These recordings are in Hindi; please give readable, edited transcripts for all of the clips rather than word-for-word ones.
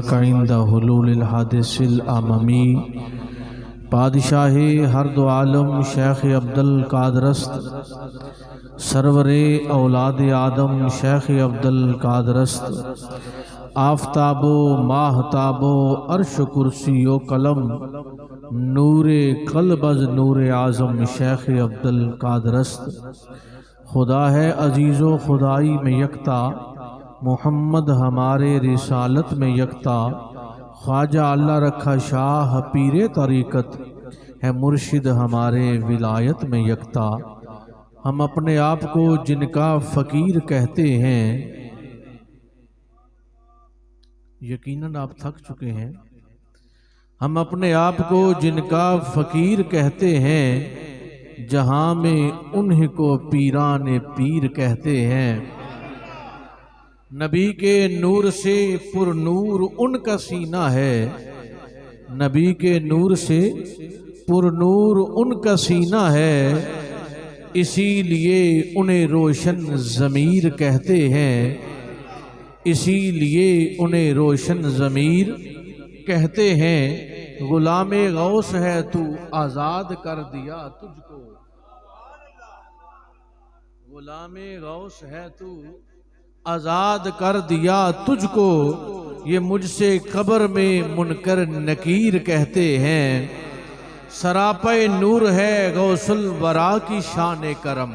का इंदा हुलूलिल हादिसिल अममी पादिशाह हर दो आलम शेख अब्दुल कादरस्त सरवरे औलाद आदम शेख अब्दुल कादरस्त आफताबो माहताबो अर्श कुर्सियो कलम नूरे कल्बज नूरे आज़म शेख अब्दुल कादरस्त। खुदा है अजीज़ो खुदाई में यकता, मोहम्मद हमारे रिसालत में यकता। ख्वाजा अल्लाह रखा शाह पीरे तरीक़त है, मुर्शिद हमारे विलायत में यकता। हम अपने आप को जिनका फ़कीर कहते हैं, यकीनन आप थक चुके हैं। हम अपने आप को जिनका फ़कीर कहते हैं, जहां में उन्हीं को पीराने पीर कहते हैं। नबी के नूर से पुरनूर उनका सीना है, नबी के नूर से पुरनूर उनका सीना है, इसीलिए उन्हें रोशन ज़मीर कहते हैं, इसीलिए उन्हें रोशन ज़मीर कहते हैं। गुलामे गौस है तू आज़ाद कर दिया तुझको, गुलामे गौस है तू आज़ाद कर दिया तुझको। ये मुझसे कब्र में मुनकर नकीर कहते हैं। सरापे नूर है गौसुल वरा की शान करम,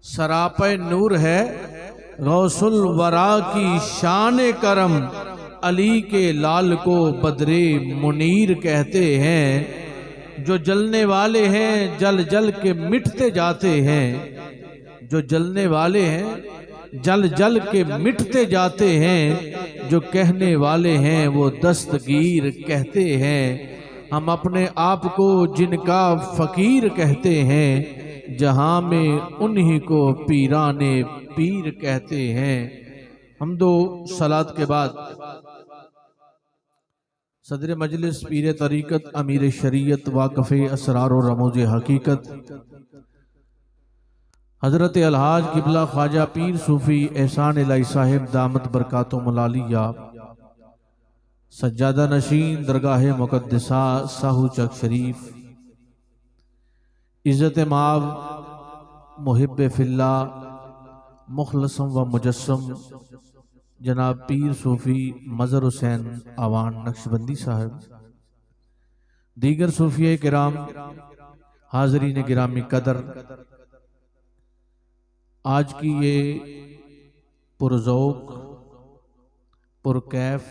सरापे नूर है गौसुल वरा की शान करम। अली के लाल को बदरे मुनीर कहते हैं। जो जलने वाले हैं जल जल के मिटते जाते हैं, जो जलने वाले हैं जल जल के मिटते जाते हैं। जो कहने वाले हैं वो दस्तगीर कहते हैं। हम अपने आप को जिनका फ़कीर कहते हैं, जहां में उन्हीं को पीराने पीर कहते हैं। हम दो सलात के बाद सदर मजलिस पीर तरीक़त अमीर शरीयत वाक़फ़े असरार और रमूज़ हकीकत हज़रत अलहाज किबला ख्वाजा पीर सूफ़ी एहसान इलाही साहिब दामत बरकातुहुल आलिया सज्जादा नशीन दरगाह मुक़द्दसा साहू चक शरीफ इज़्ज़त माब मुहिब्ब फिल्ला मुखलसम व मुजस्सम जनाब पीर सूफ़ी मज़हर हुसैन आवान नक्शबंदी साहब, दीगर सूफ़िया किराम, हाज़रीन गिरामी कदर, आज की ये पुरज़ौक़ पुरकैफ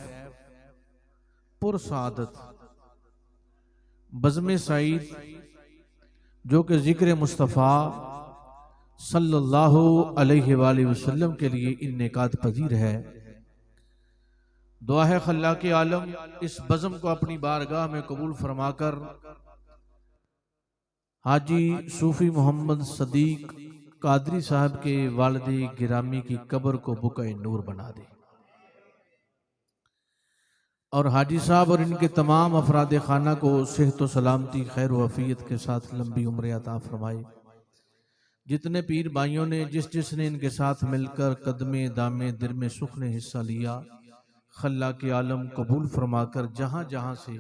पुरसादत बज़्म सईद, जो कि ज़िक्र मुस्तफ़ा सल्लल्लाहु अलैहि वसल्लम के लिए इन्नेकात पजीर है। दुआ है खल्ला के आलम इस बज़्म को अपनी बारगाह में कबूल फरमाकर हाजी सूफ़ी मोहम्मद सदीक कादरी साहब के वालिद गिरामी की कब्र को बुक़ए नूर बना दे, और हाजी साहब और इनके तमाम अफराद खाना को सेहत व सलामती खैर व अफ़ियत के साथ लंबी उम्र अता फरमाए। जितने पीर भाइयों ने जिसने इनके साथ मिलकर कदमे दामे दिर में सुख ने हिस्सा लिया, खल्ला के आलम कबूल फरमाकर जहाँ जहाँ से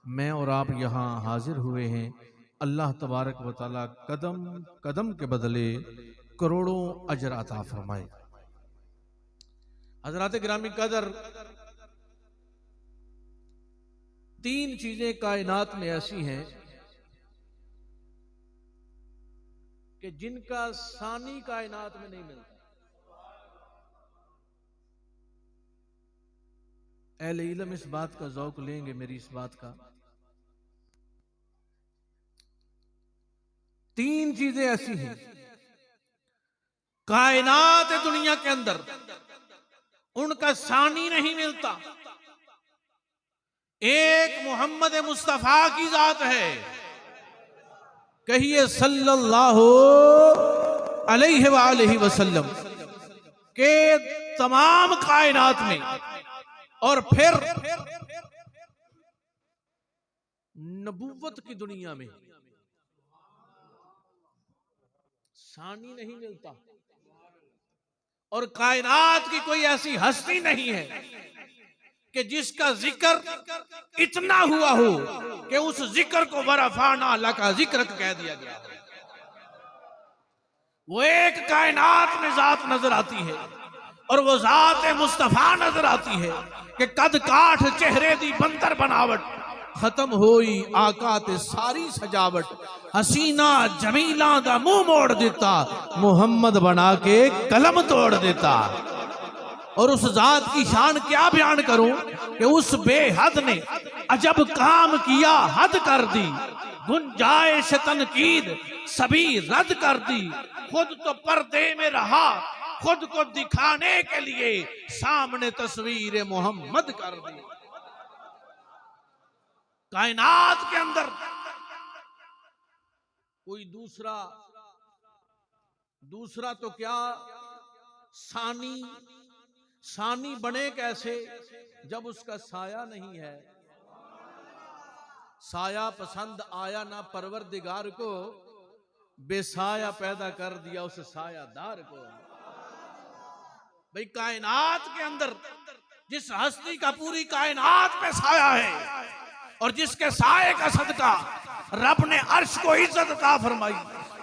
मैं और आप यहाँ हाजिर हुए हैं, अल्लाह तबारक व तआला कदम कदम के बदले करोड़ों अजर अता फरमाए। हज़रात गिरामी कदर, तीन चीजें कायनात में ऐसी हैं कि जिनका सानी कायनात में नहीं मिलता। अहले इल्म इस बात का ज़ौक़ लेंगे, मेरी इस बात का। तीन चीजें ऐसी हैं कायनात दुनिया के अंदर, उनका सानी नहीं मिलता। एक मोहम्मद मुस्तफा की जात है, कहिए सल्लल्लाहु अलैहि वसल्लम के तमाम कायनात में, और फिर नबूवत की दुनिया में सानी नहीं मिलता। और कायनात की कोई ऐसी हस्ती नहीं है कि जिसका जिक्र इतना हुआ हो कि उस जिक्र को वरफाना अल्लाह का जिक्र कह दिया गया। वो एक कायनात में जात नजर आती है और वो जात मुस्तफा नजर आती है कि कद काठ चेहरे दी बंदर बनावट खत्म होई आका ते सारी सजावट हसीना जमीला दा मुंह मोड़ देता मुहम्मद बना के कलम तोड़ देता। और उस जात की शान क्या बयान करूं कि उस बेहद ने अजब काम किया हद कर दी गुंजाइश तनकीद सभी रद्द कर दी खुद तो पर्दे में रहा खुद को दिखाने के लिए सामने तस्वीर मोहम्मद कर दी। कायनात के अंदर कोई दूसरा तो क्या सानी बने कैसे जब उसका साया नहीं है। साया पसंद आया ना परवरदिगार को बेसाया पैदा कर दिया उस सायादार को। भाई कायनात के अंदर जिस हस्ती का पूरी कायनात पे साया है और जिसके साये का सदका रब ने अर्श को इज्जत अता फरमाई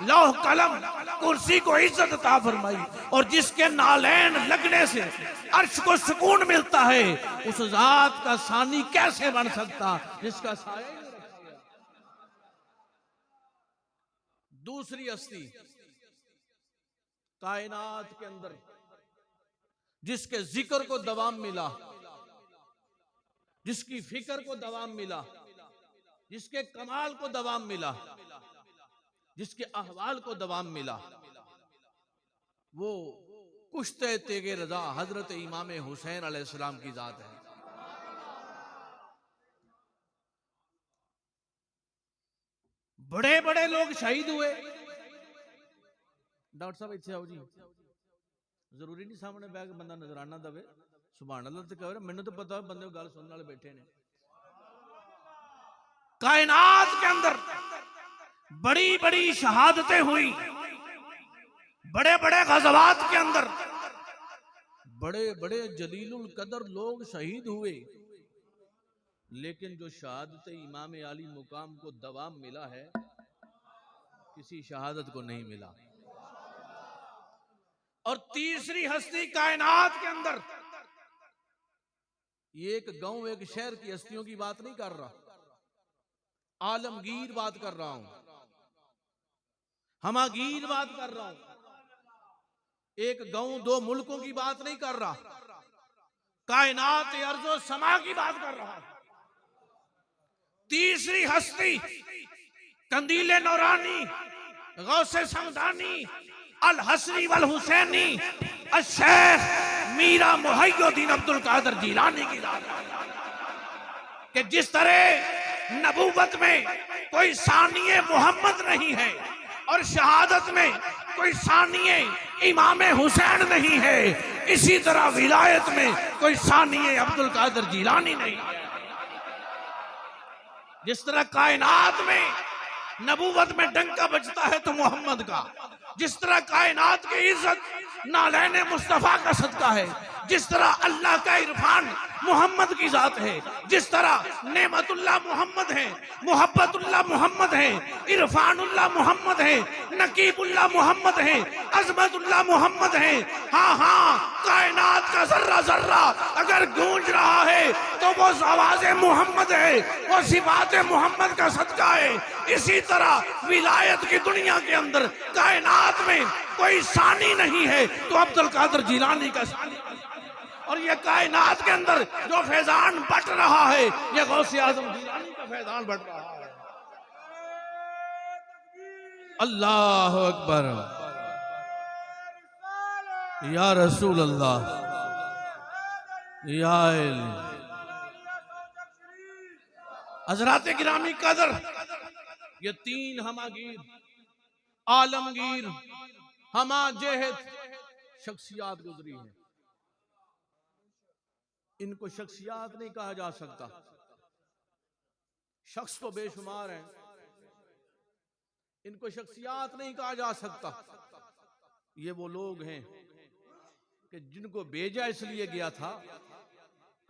लौह कलम कुर्सी को इज्जत अता फरमाई और जिसके नालैन लगने से अर्श को सुकून मिलता है उस जात का सानी कैसे बन सकता जिसका साया ही नहीं रखा गया। दूसरी हस्ती कायनात के अंदर जिसके जिक्र को दवाम मिला जिसकी फिक्र को दवाम मिला जिसके कमाल को दवाम मिला जिसके अहवाल को दवाम मिला वो कुश्ते तेगे रजा हजरत इमाम हुसैन अलैहिस्सलाम की जात है। बड़े बड़े लोग शहीद हुए। डॉक्टर साहब इत्थे आओ जी जरूरी नहीं सामने बैग बंदा नजराना दवे सुभान अल्लाह ते कह मैंने तो पता है बंदे गल सुनने वाले बैठे ने। कायनात के अंदर बड़ी बड़ी शहादतें हुई बड़े बड़े गज़वात के अंदर बड़े बड़े जलीलुल कदर लोग शहीद हुए लेकिन जो शहादत इमाम आली मुकाम को दवाम मिला है किसी शहादत को नहीं मिला। और तीसरी हस्ती कायनात के अंदर ये एक गांव एक शहर की हस्तियों की बात नहीं कर रहा आलमगीर बात कर रहा हूं हमागीर बात कर रहा हूं। एक गांव दो मुल्कों की बात नहीं कर रहा कायनात अर्ज़ो समा की बात कर रहा। तीसरी हस्ती कंदीले नौरानी गौसे समदानी अल हसनी वल हुसैनी शेख मीरा मुहय्यिद्दीन अब्दुल कादिर जिलानी की बात कि जिस तरह नबूवत में कोई सानिए मोहम्मद नहीं है और शहादत में कोई सानिए इमाम हुसैन नहीं है इसी तरह विलायत में कोई सानिए अब्दुल कादिर जिलानी नहीं है। जिस तरह कायनात में नबूवत में डंका बजता है तो मोहम्मद का जिस तरह कायनात की इज्जत नालैन मुस्तफा का सदका है जिस तरह अल्लाह का इरफान मोहम्मद की जात है जिस तरह नेमतुल्लाह मोहम्मद है मोहब्बतुल्लाह मोहम्मद है इरफानुल्लाह मोहम्मद है नकीबुल्लाह मोहम्मद है अजमतुल्लाह मोहम्मद है। हाँ हाँ कायनात का जर्रा जर्रा अगर गूंज रहा है तो वो आवाज़ मोहम्मद है वो सिफात मोहम्मद का सदका है। इसी तरह विलायत की दुनिया के अंदर कायनात में कोई सानी नहीं है तो अब्दुल कादिर जिलानी का सानी और ये कायनात के अंदर जो फैजान बट रहा है ये गौसे आजम जिलानी का फैजान बट रहा है। अल्लाह अकबर या रसूल अल्लाह या हजरात गिरामी कदर ये तीन हमागीर आलमगीर हमा जेहद शख्सियात गुजरी है। इनको शख्सियात नहीं कहा जा सकता शख्स तो बेशुमार हैं इनको शख्सियात नहीं कहा जा सकता। ये वो लोग हैं कि जिनको भेजा इसलिए गया था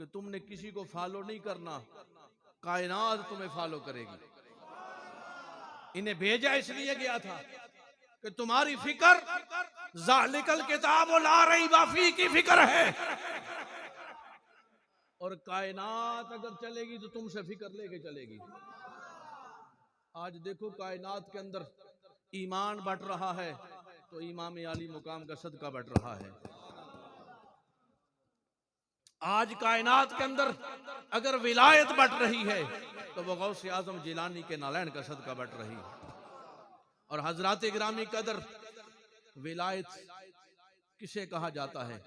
कि तुमने किसी को फॉलो नहीं करना, कायनात तुम्हें फॉलो करेगी। इन्हें भेजा इसलिए गया था कि तुम्हारी फिक्र ज़ालिकल किताब ला रैब फीह की फिक्र है, और कायनात अगर चलेगी तो तुमसे फिक्र लेके चलेगी। आज देखो कायनात के अंदर ईमान बट रहा है तो इमाम आली मुकाम का सदका बट रहा है। आज कायनात के अंदर अगर विलायत बट रही है तो वो गौसे आजम जिलानी के नालैन का सदका बट रही है। और हजरात गिरामी कदर, विलायत किसे कहा जाता है?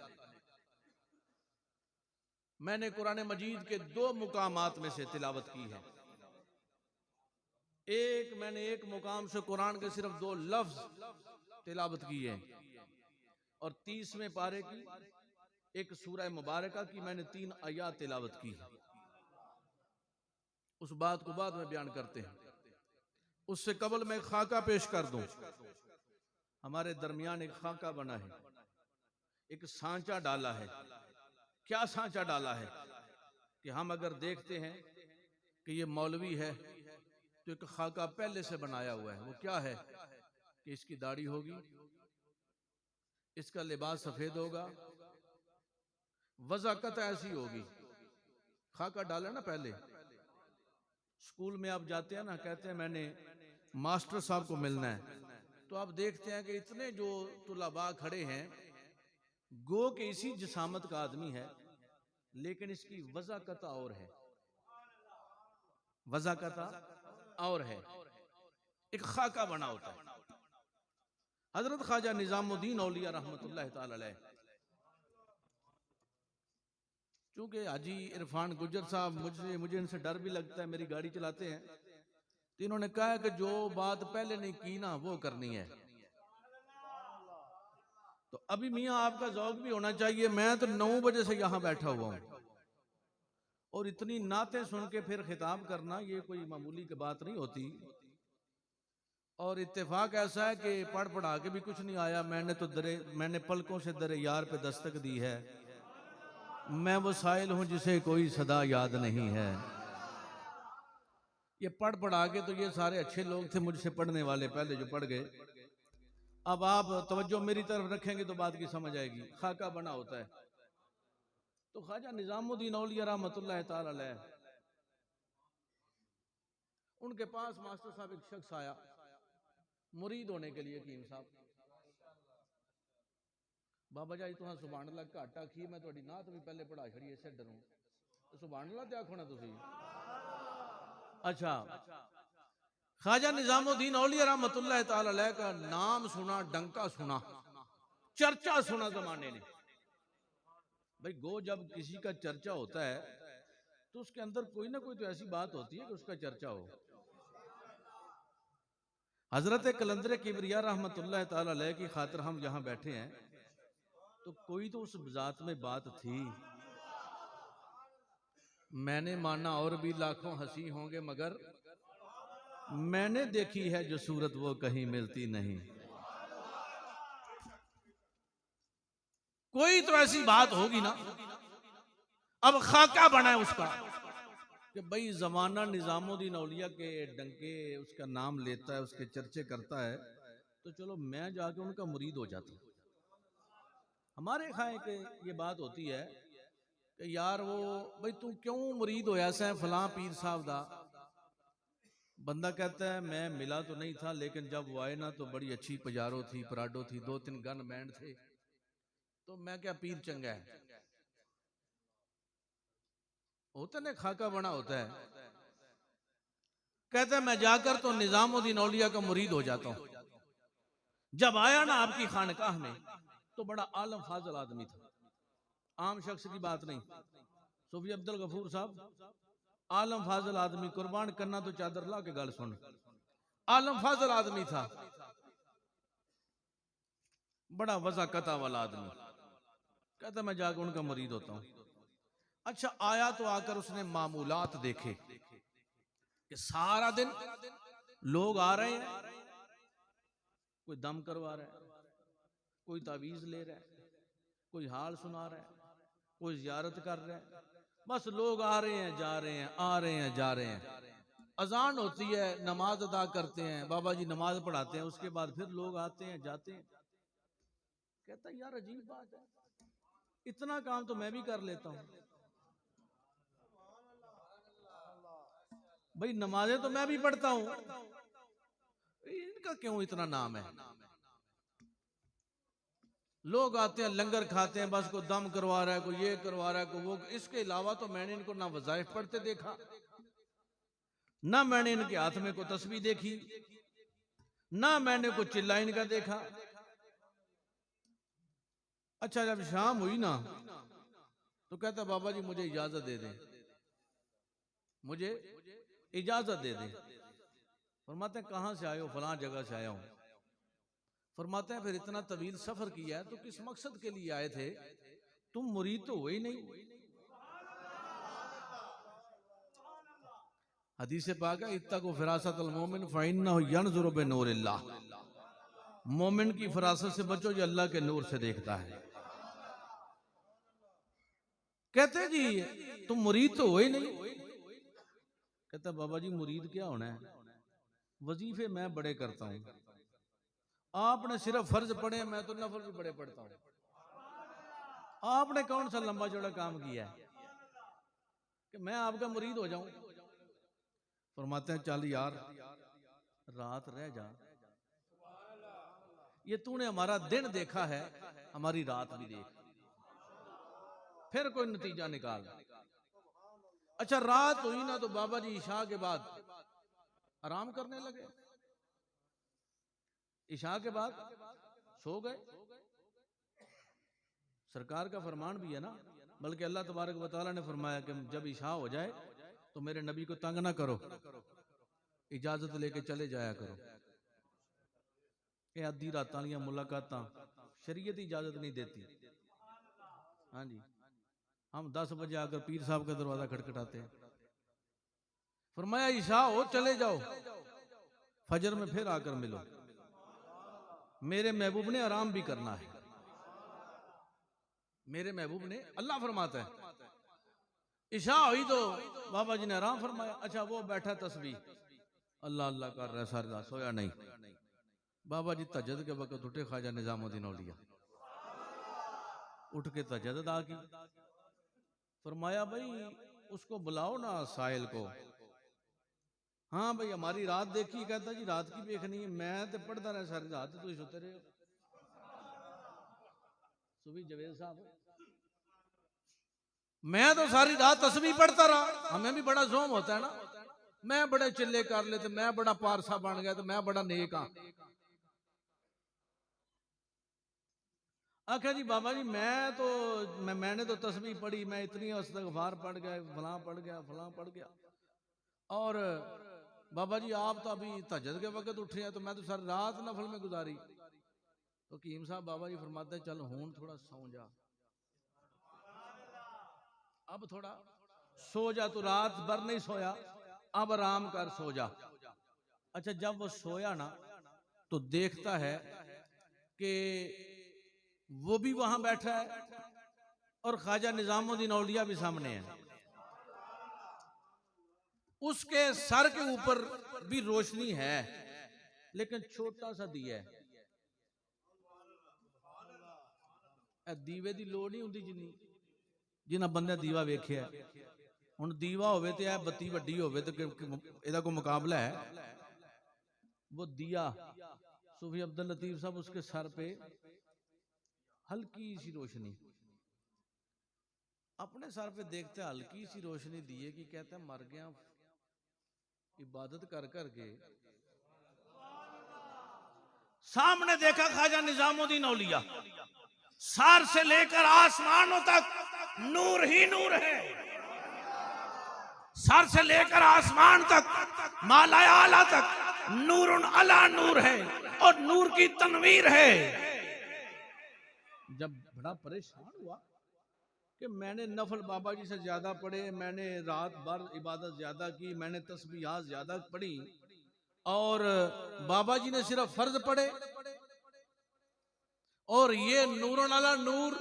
मैंने कुरान मजीद के 2 मुकामात में से तिलावत की है। मैंने एक मुकाम से कुरान के सिर्फ 2 लफ्ज तिलावत की है, और 30वें पारे की एक सूरह मुबारका की मैंने 3 आयत तिलावत की है। उस बात को बाद में बयान करते हैं। उससे कबल मैं खाका पेश कर दूं। हमारे दरमियान एक खाका बना है, एक सांचा डाला है। क्या सांचा डाला है कि हम अगर देखते हैं कि ये मौलवी है तो एक खाका पहले से बनाया हुआ है। वो क्या है कि इसकी दाढ़ी होगी, इसका लिबास सफेद होगा, वज़ाकत ऐसी होगी। खाका डाला ना पहले। स्कूल में आप जाते हैं ना, कहते हैं मैंने मास्टर साहब को मिलना है, तो आप देखते हैं कि इतने जो तुलबा खड़े हैं, गो के इसी जिसामत का आदमी है, लेकिन इसकी वज़ाकत और है, वज़ाकत और है। एक खाका बना होता है। हजरत ख्वाजा निजामुद्दीन औलिया रहमतुल्लाह ताला अलैह, चूंकि हाजी इरफान गुज्जर साहब मुझे इनसे डर भी लगता है, मेरी गाड़ी चलाते हैं, तो इन्होंने कहा कि जो बात पहले नहीं की ना वो करनी है। तो अभी मियाँ आपका ज़ौक भी होना चाहिए। मैं तो 9 बजे से यहाँ बैठा हुआ हूँ, और इतनी नातें सुन के फिर खिताब करना ये कोई मामूली की बात नहीं होती। और इत्तेफाक ऐसा है कि पढ़ पढ़ा के भी कुछ नहीं आया। मैंने पलकों से दरे यार पे दस्तक दी है। मैं वो साइल हूं जिसे कोई सदा याद नहीं है। ये पढ़ पढ़ा के तो ये सारे अच्छे लोग थे मुझसे पढ़ने वाले, पहले जो पढ़ गए। अब आप तवज्जो मेरी तरफ रखेंगे तो बात की समझ आएगी। खाका बना होता है। तो ख्वाजा निजामुद्दीन औलिया रहमतुल्लाह ताला अलैह, उनके पास मास्टर साहब एक शख्स आया मुरीद होने के लिए। कीम साहब, बाबा जी तुहां सुभान अल्लाह घाट आखी, मैं तुहाडी नात भी पहले पढ़ा छड़ी, इसे डरूं तो सुभान अल्लाह ते आखो ना तुसी। अच्छा, ख्वाजा निजामुद्दीन औलिया रहमतुल्लाह ताला अलैह का नाम सुना, डंका सुना, चर्चा सुना जमाने ने। भाई गो जब किसी का चर्चा होता है तो उसके अंदर कोई ना कोई तो ऐसी बात होती है कि उसका चर्चा हो। हजरत कलंदर किबरिया रहमतुल्लाह ताला अलैह की खातिर हम यहाँ बैठे हैं, तो कोई तो उस जात में बात थी। मैंने माना और भी लाखों हंसी होंगे, मगर मैंने देखी है जो सूरत वो कहीं मिलती नहीं। कोई तो ऐसी बात होगी ना। अब खाका बना है उसका कि भाई जमाना निजामुद्दीन औलिया के डंके उसका नाम लेता है, उसके चर्चे करता है, तो चलो मैं जाके उनका मुरीद हो जाता हूं। हमारे खाए के ये बात होती है कि यार वो भाई तू क्यों मुरीद होया सा फलां पीर साहब दा। बंदा कहता है मैं मिला तो नहीं था, लेकिन जब वो आए ना तो बड़ी अच्छी पजारो थी, पराडो थी, 2-3 गन बैंड थे, तो मैं क्या पीर चंगा है। होता ना खाका बना होता है। कहता है मैं जाकर तो निजामुद्दीन औलिया का मुरीद हो जाता हूं। जब आया ना आपकी खानकाह में तो बड़ा आलम फाजल आदमी था, आम शख्स की बात नहीं। सूफी अब्दुल गफूर साहब आलम फाजल आदमी, कुर्बान करना तो चादर ला के गल सुन। आलम फाजल आदमी था, बड़ा वज़ाकता वाला आदमी। कहता मैं जाकर उनका मुरीद होता हूं। अच्छा, आया तो आकर उसने मामूलात देखे कि सारा दिन लोग आ रहे हैं, कोई दम करवा रहा है, कोई तावीज ले रहा है, कोई हाल सुना रहा है, कोई जियारत कर रहा है, बस लोग आ रहे हैं जा रहे हैं, आ रहे हैं जा रहे हैं। अजान होती है, नमाज अदा करते हैं, बाबा जी नमाज पढ़ाते हैं, उसके बाद फिर लोग आते हैं जाते हैं। कहता है यार अजीब बात है, इतना काम तो मैं भी कर लेता हूं भाई, नमाजें तो मैं भी पढ़ता हूं, इनका क्यों इतना नाम है। लोग आते हैं लंगर खाते हैं, बस को दम करवा रहा है, कोई ये करवा रहा है, कोई वो। इसके अलावा तो मैंने इनको ना वज़ाइफ पढ़ते देखा, ना मैंने इनके हाथ में कोई तस्बीह देखी, ना मैंने कोई चिल्ला इनका देखा। अच्छा जब शाम हुई ना तो कहता बाबा जी मुझे इजाजत दे दें, मुझे इजाजत दे दें। फरमाते हैं कहां से आए हो? फलां जगह से आया हूं। फरमाते हैं फिर इतना तवील सफर किया है तो किस मकसद के लिए आए थे? तुम मुरीद तो हुए ही नहीं। हदीस पाक है इत्तक़ू फ़िरासतल मोमिन फ़इन्नहु यंज़ुरु बिनूरिल्लाह, मोमिन की फरासत से बचो जो अल्लाह के नूर से देखता है। कहते जी तुम मुरीद तो हो ही नहीं। कहता बाबा जी मुरीद क्या होना है, वजीफे मैं बड़े करता हूं, आपने सिर्फ फर्ज पढ़े, मैं तो नफल भी बड़े पढ़ता हूं। आपने कौन सा लंबा चौड़ा काम किया है कि मैं आपका मुरीद हो जाऊं? फरमाते हैं चल यार रात रह जा, ये तूने हमारा दिन देखा है, हमारी रात भी देख, फिर कोई नतीजा निकाल। अच्छा रात हुई ना तो बाबा जी इशा के बाद आराम करने लगे, इशा के बाद सो गए। सरकार का फरमान भी है ना, बल्कि अल्लाह तबारक व तआला ने फरमाया कि जब इशा हो जाए तो मेरे नबी को तंग ना करो, इजाजत लेके चले जाया करो। ये आधी रात वाली मुलाकात शरीयत इजाजत नहीं देती। हाँ जी, हम 10 बजे आकर पीर साहब का दरवाजा खटखटाते हैं। फरमाया इशा हो चले जाओ, फजर में फिर आकर मिलो, मेरे महबूब ने आराम भी करना है। मेरे महबूब ने, अल्लाह फरमाता है इशा हुई तो बाबा जी ने आराम फरमाया। अच्छा वो बैठा तस्बीह अल्लाह अल्लाह कर रहा है, सारी रात सोया नहीं। बाबा जी तहज्जुद के वक्त उठे, ख्वाजा निजामुद्दीन औलिया उठ के तहज्जुद अदा की। फरमाया भाई उसको बुलाओ ना साहिल को। हाँ भाई हमारी रात देखी। कहता जी रात की देखनी है, मैं तो पढ़ता रहा सारी रात, तो सोते रहे। सुबह जवेद साहब मैं तो सारी रात तस्बीह पढ़ता रहा, हमें भी बड़ा जोम होता है ना, मैं बड़े चिल्ले कर लेते, मैं बड़ा पारसा बन गया, तो मैं बड़ा नेक हाँ। आखिर जी बाबा जी मैंने तो तस्बीह पढ़ी, मैं इतनी इस्तग़फ़ार पढ़ गया, फलां पढ़ गया, फलां पढ़ गया। और बाबा जी आप तो अभी तहज्जुद के वक्त उठे हैं, तो मैं तो सारी रात नफल में गुजारी। तो कीम साहब बाबा जी फरमाते चल हूं थोड़ा सो जा, अब थोड़ा सो जा, तू रात भर नहीं सोया, अब आराम कर सो जा। अच्छा जब वो सोया ना तो देखता है कि वो भी वहां बैठा है और ख्वाजा निजामुद्दीन औलिया भी सामने है। उसके सर के ऊपर भी रोशनी है, लेकिन छोटा सा दिया है। दीवे की लोड़ नहीं होती जिन्नी जिन्हें बंदे दीवा वेख्या। हुण दीवा होवे ते है, बत्ती वड्डी होवे ते इहदा कोई मुकाबला है? वो दिया सूफी अब्दुल लतीफ साहब उसके सर पे हल्की सी रोशनी, अपने सर पे देखते हल्की सी रोशनी दिए कि कहते हैं मर गया इबादत कर करके। सामने देखा ख्वाजा निजामुद्दीन औलिया, सर से लेकर आसमानों तक नूर ही नूर है, सर से लेकर आसमान तक माला आला तक नूरुन अला नूर है और नूर की तनवीर है। जब बड़ा परेशान हुआ कि मैंने नफल बाबा जी से ज्यादा पढ़े, मैंने रात भर इबादत ज्यादा की, मैंने तस्बीहात ज्यादा पढ़ी, और बाबा जी ने सिर्फ फर्ज पढ़े, और ये नूरुन अला नूर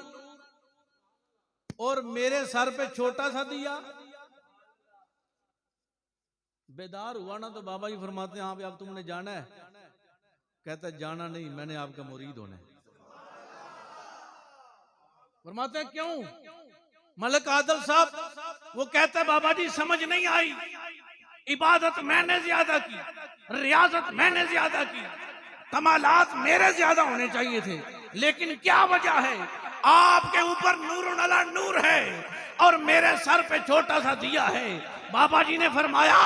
और मेरे सर पे छोटा सा दिया। बेदार हुआ ना तो बाबा जी फरमाते हैं हाँ अब तुमने जाना है। कहता है जाना नहीं, मैंने आपका मुरीद होना है। फरमाते हैं क्यों? मलिक आदिल साहब वो कहते हैं बाबा जी समझ नहीं आई, इबादत मैंने ज्यादा की, रियाजत मैंने ज्यादा की, कमालात मेरे ज्यादा होने चाहिए थे, लेकिन क्या वजह है? आपके ऊपर नूरुन अला नूर है और मेरे सर पे छोटा सा दिया है। बाबा जी ने फरमाया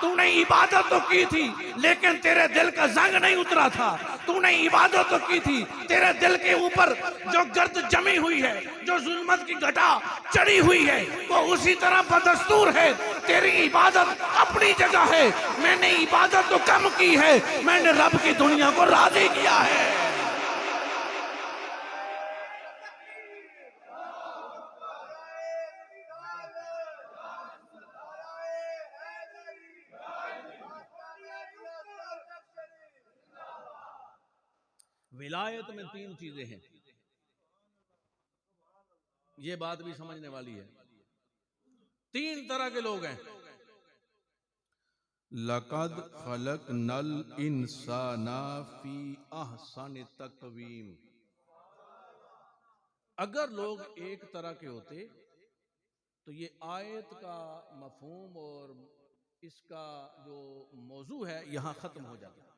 तूने इबादत तो की थी लेकिन तेरे दिल का जंग नहीं उतरा था। तूने इबादत तो की थी, तेरे दिल के ऊपर जो गर्द जमी हुई है, जो जुल्मत की घटा चढ़ी हुई है, वो उसी तरह बदस्तूर है। तेरी इबादत अपनी जगह है, मैंने इबादत तो कम की है, मैंने रब की दुनिया को राजी किया है। विलायत में 3 चीजें हैं, ये बात भी समझने वाली है। 3 तरह के लोग हैं। लक़द खलक़नल इंसाना फी अहसन तक़वीम। अगर लोग एक तरह के होते तो ये आयत का मफहूम और इसका जो मौजू है यहां खत्म हो जाता,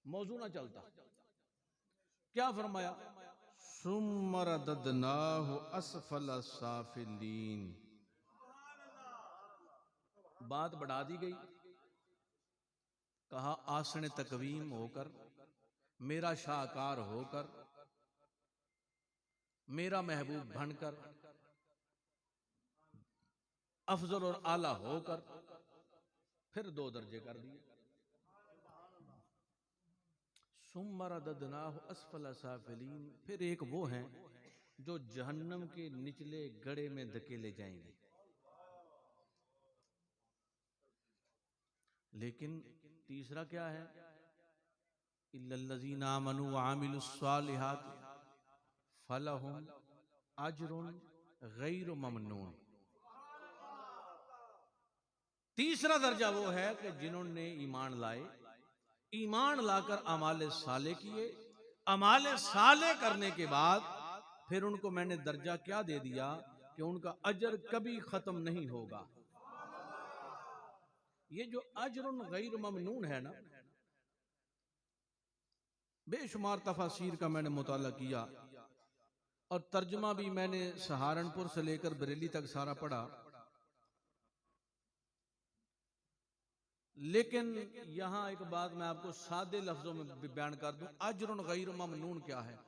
मौजू ना चलता। क्या फरमाया? सुम्मा रददनाहु अस्फला साफिलीन। बात बढ़ा दी गई, कहा आसने तकवीम होकर, मेरा शाहकार होकर, मेरा महबूब बनकर, अफजल और आला होकर, फिर 2 दर्जे कर दिए। सुम्मा रददनाहु अस्फला साफिलीन। फिर एक वो हैं जो जहन्नम के निचले गड़े में धकेले जाएंगे। लेकिन तीसरा क्या है? इल्लल्लज़ीना आमनू व आमिलुस्सालिहात फलहुम अजरुन गैरु ममनून। तीसरा दर्जा वो है कि जिन्होंने ईमान लाए, ईमान लाकर अमाले साले किए, अमाले साले करने के बाद फिर उनको मैंने दर्जा क्या दे दिया कि उनका अजर कभी खत्म नहीं होगा। ये जो अजरुन गैर ममनून है ना, बेशुमार तफासीर का मैंने मुताला किया और तर्जुमा भी मैंने सहारनपुर से लेकर बरेली तक सारा पढ़ा। लेकिन यहां एक बात मैं आपको सादे लफ्जों में बयान कर दूं, अजरुन गैर ममनून क्या है?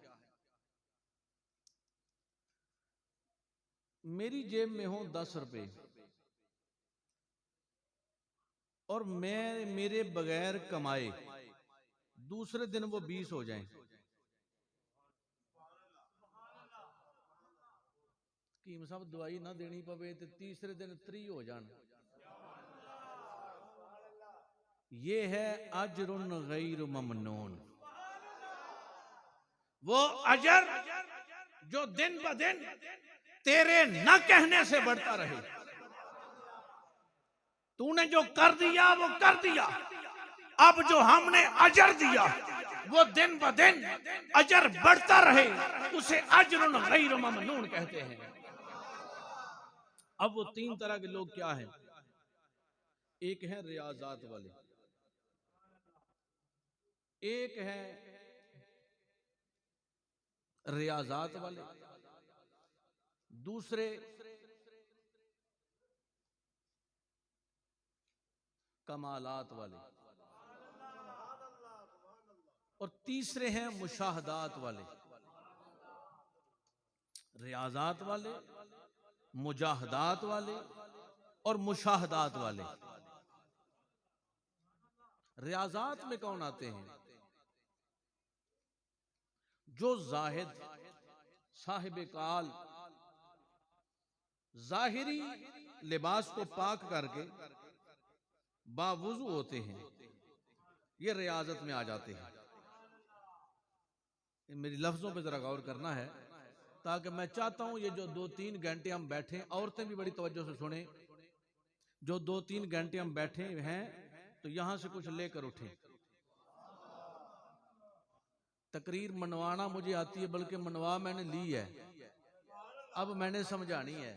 मेरी जेब में हो 10 रुपए और मैं मेरे बगैर कमाए दूसरे दिन वो 20 हो जाएं, कीम साहब दवाई ना देनी पवे तो तीसरे दिन 3 हो जान, ये है अजरुन गैर ममनून। वो अजर जो दिन ब दिन तेरे न कहने से बढ़ता रहे। तूने जो कर दिया वो कर दिया, अब जो हमने अजर दिया वो दिन ब दिन अजर बढ़ता रहे, उसे अजरुन गैर ममनून कहते हैं। अब वो 3 तरह के लोग क्या हैं? एक है रियाजात वाले, एक है रियाजात वाले, दूसरे कमालात वाले, और तीसरे हैं मुशाहदात वाले। रियाजात वाले, मुजाहदात वाले और मुशाहदात वाले। रियाजात में कौन आते हैं? जो जाहिद साहिब काल जाहिरी लिबास को पाक करके बावुजू होते हैं, ये रियाजत में आ जाते हैं। मेरी लफ्जों पे जरा गौर करना है ताकि मैं चाहता हूं ये जो 2-3 घंटे हम बैठे, औरतें भी बड़ी तवज्जो से सुने, जो 2-3 घंटे हम बैठे हैं तो यहां से कुछ लेकर उठे। तकरीर मनवाना मुझे आती है, बल्कि मनवा मैंने ली है, अब मैंने समझानी है।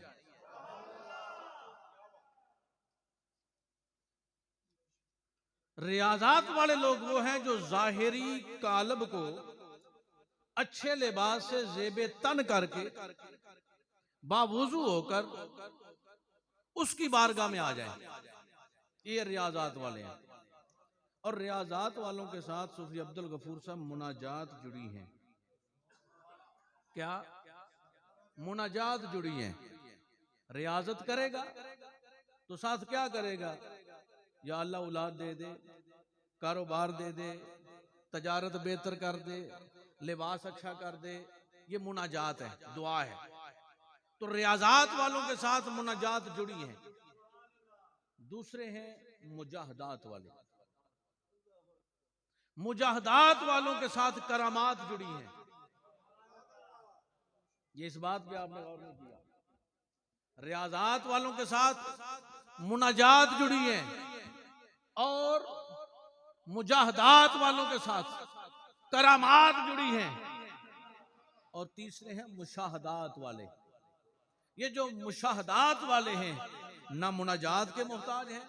रियाजात वाले लोग वो हैं जो जाहिरी कालब को अच्छे लिबास से जेबे तन करके बावुजू होकर उसकी बारगाह में आ जाएं, ये रियाजात वाले हैं। और रियाजात वालों के साथ सूफी अब्दुल गफूर साहब मुनाजात जुड़ी हैं। क्या मुनाजात जुड़ी हैं? रियाजत करेगा तो साथ क्या करेगा? या अल्लाह औलाद दे दे, कारोबार दे दे, तजारत बेहतर कर दे, लिबास अच्छा कर दे, ये मुनाजात है, दुआ है। तो रियाजात वालों के साथ मुनाजात जुड़ी है। दूसरे हैं मुजाहदात वाले, मुजाहदात वालों के साथ करामात जुड़ी हैं। ये इस बात पे आपने गौर नहीं किया। रियाजात वालों के साथ मुनाजात जुड़ी है और मुजाहदात वालों के साथ करामात जुड़ी हैं। और तीसरे हैं मुशाहदात वाले। ये जो मुशाहदात वाले हैं, ना मुनाजात के मोहताज हैं,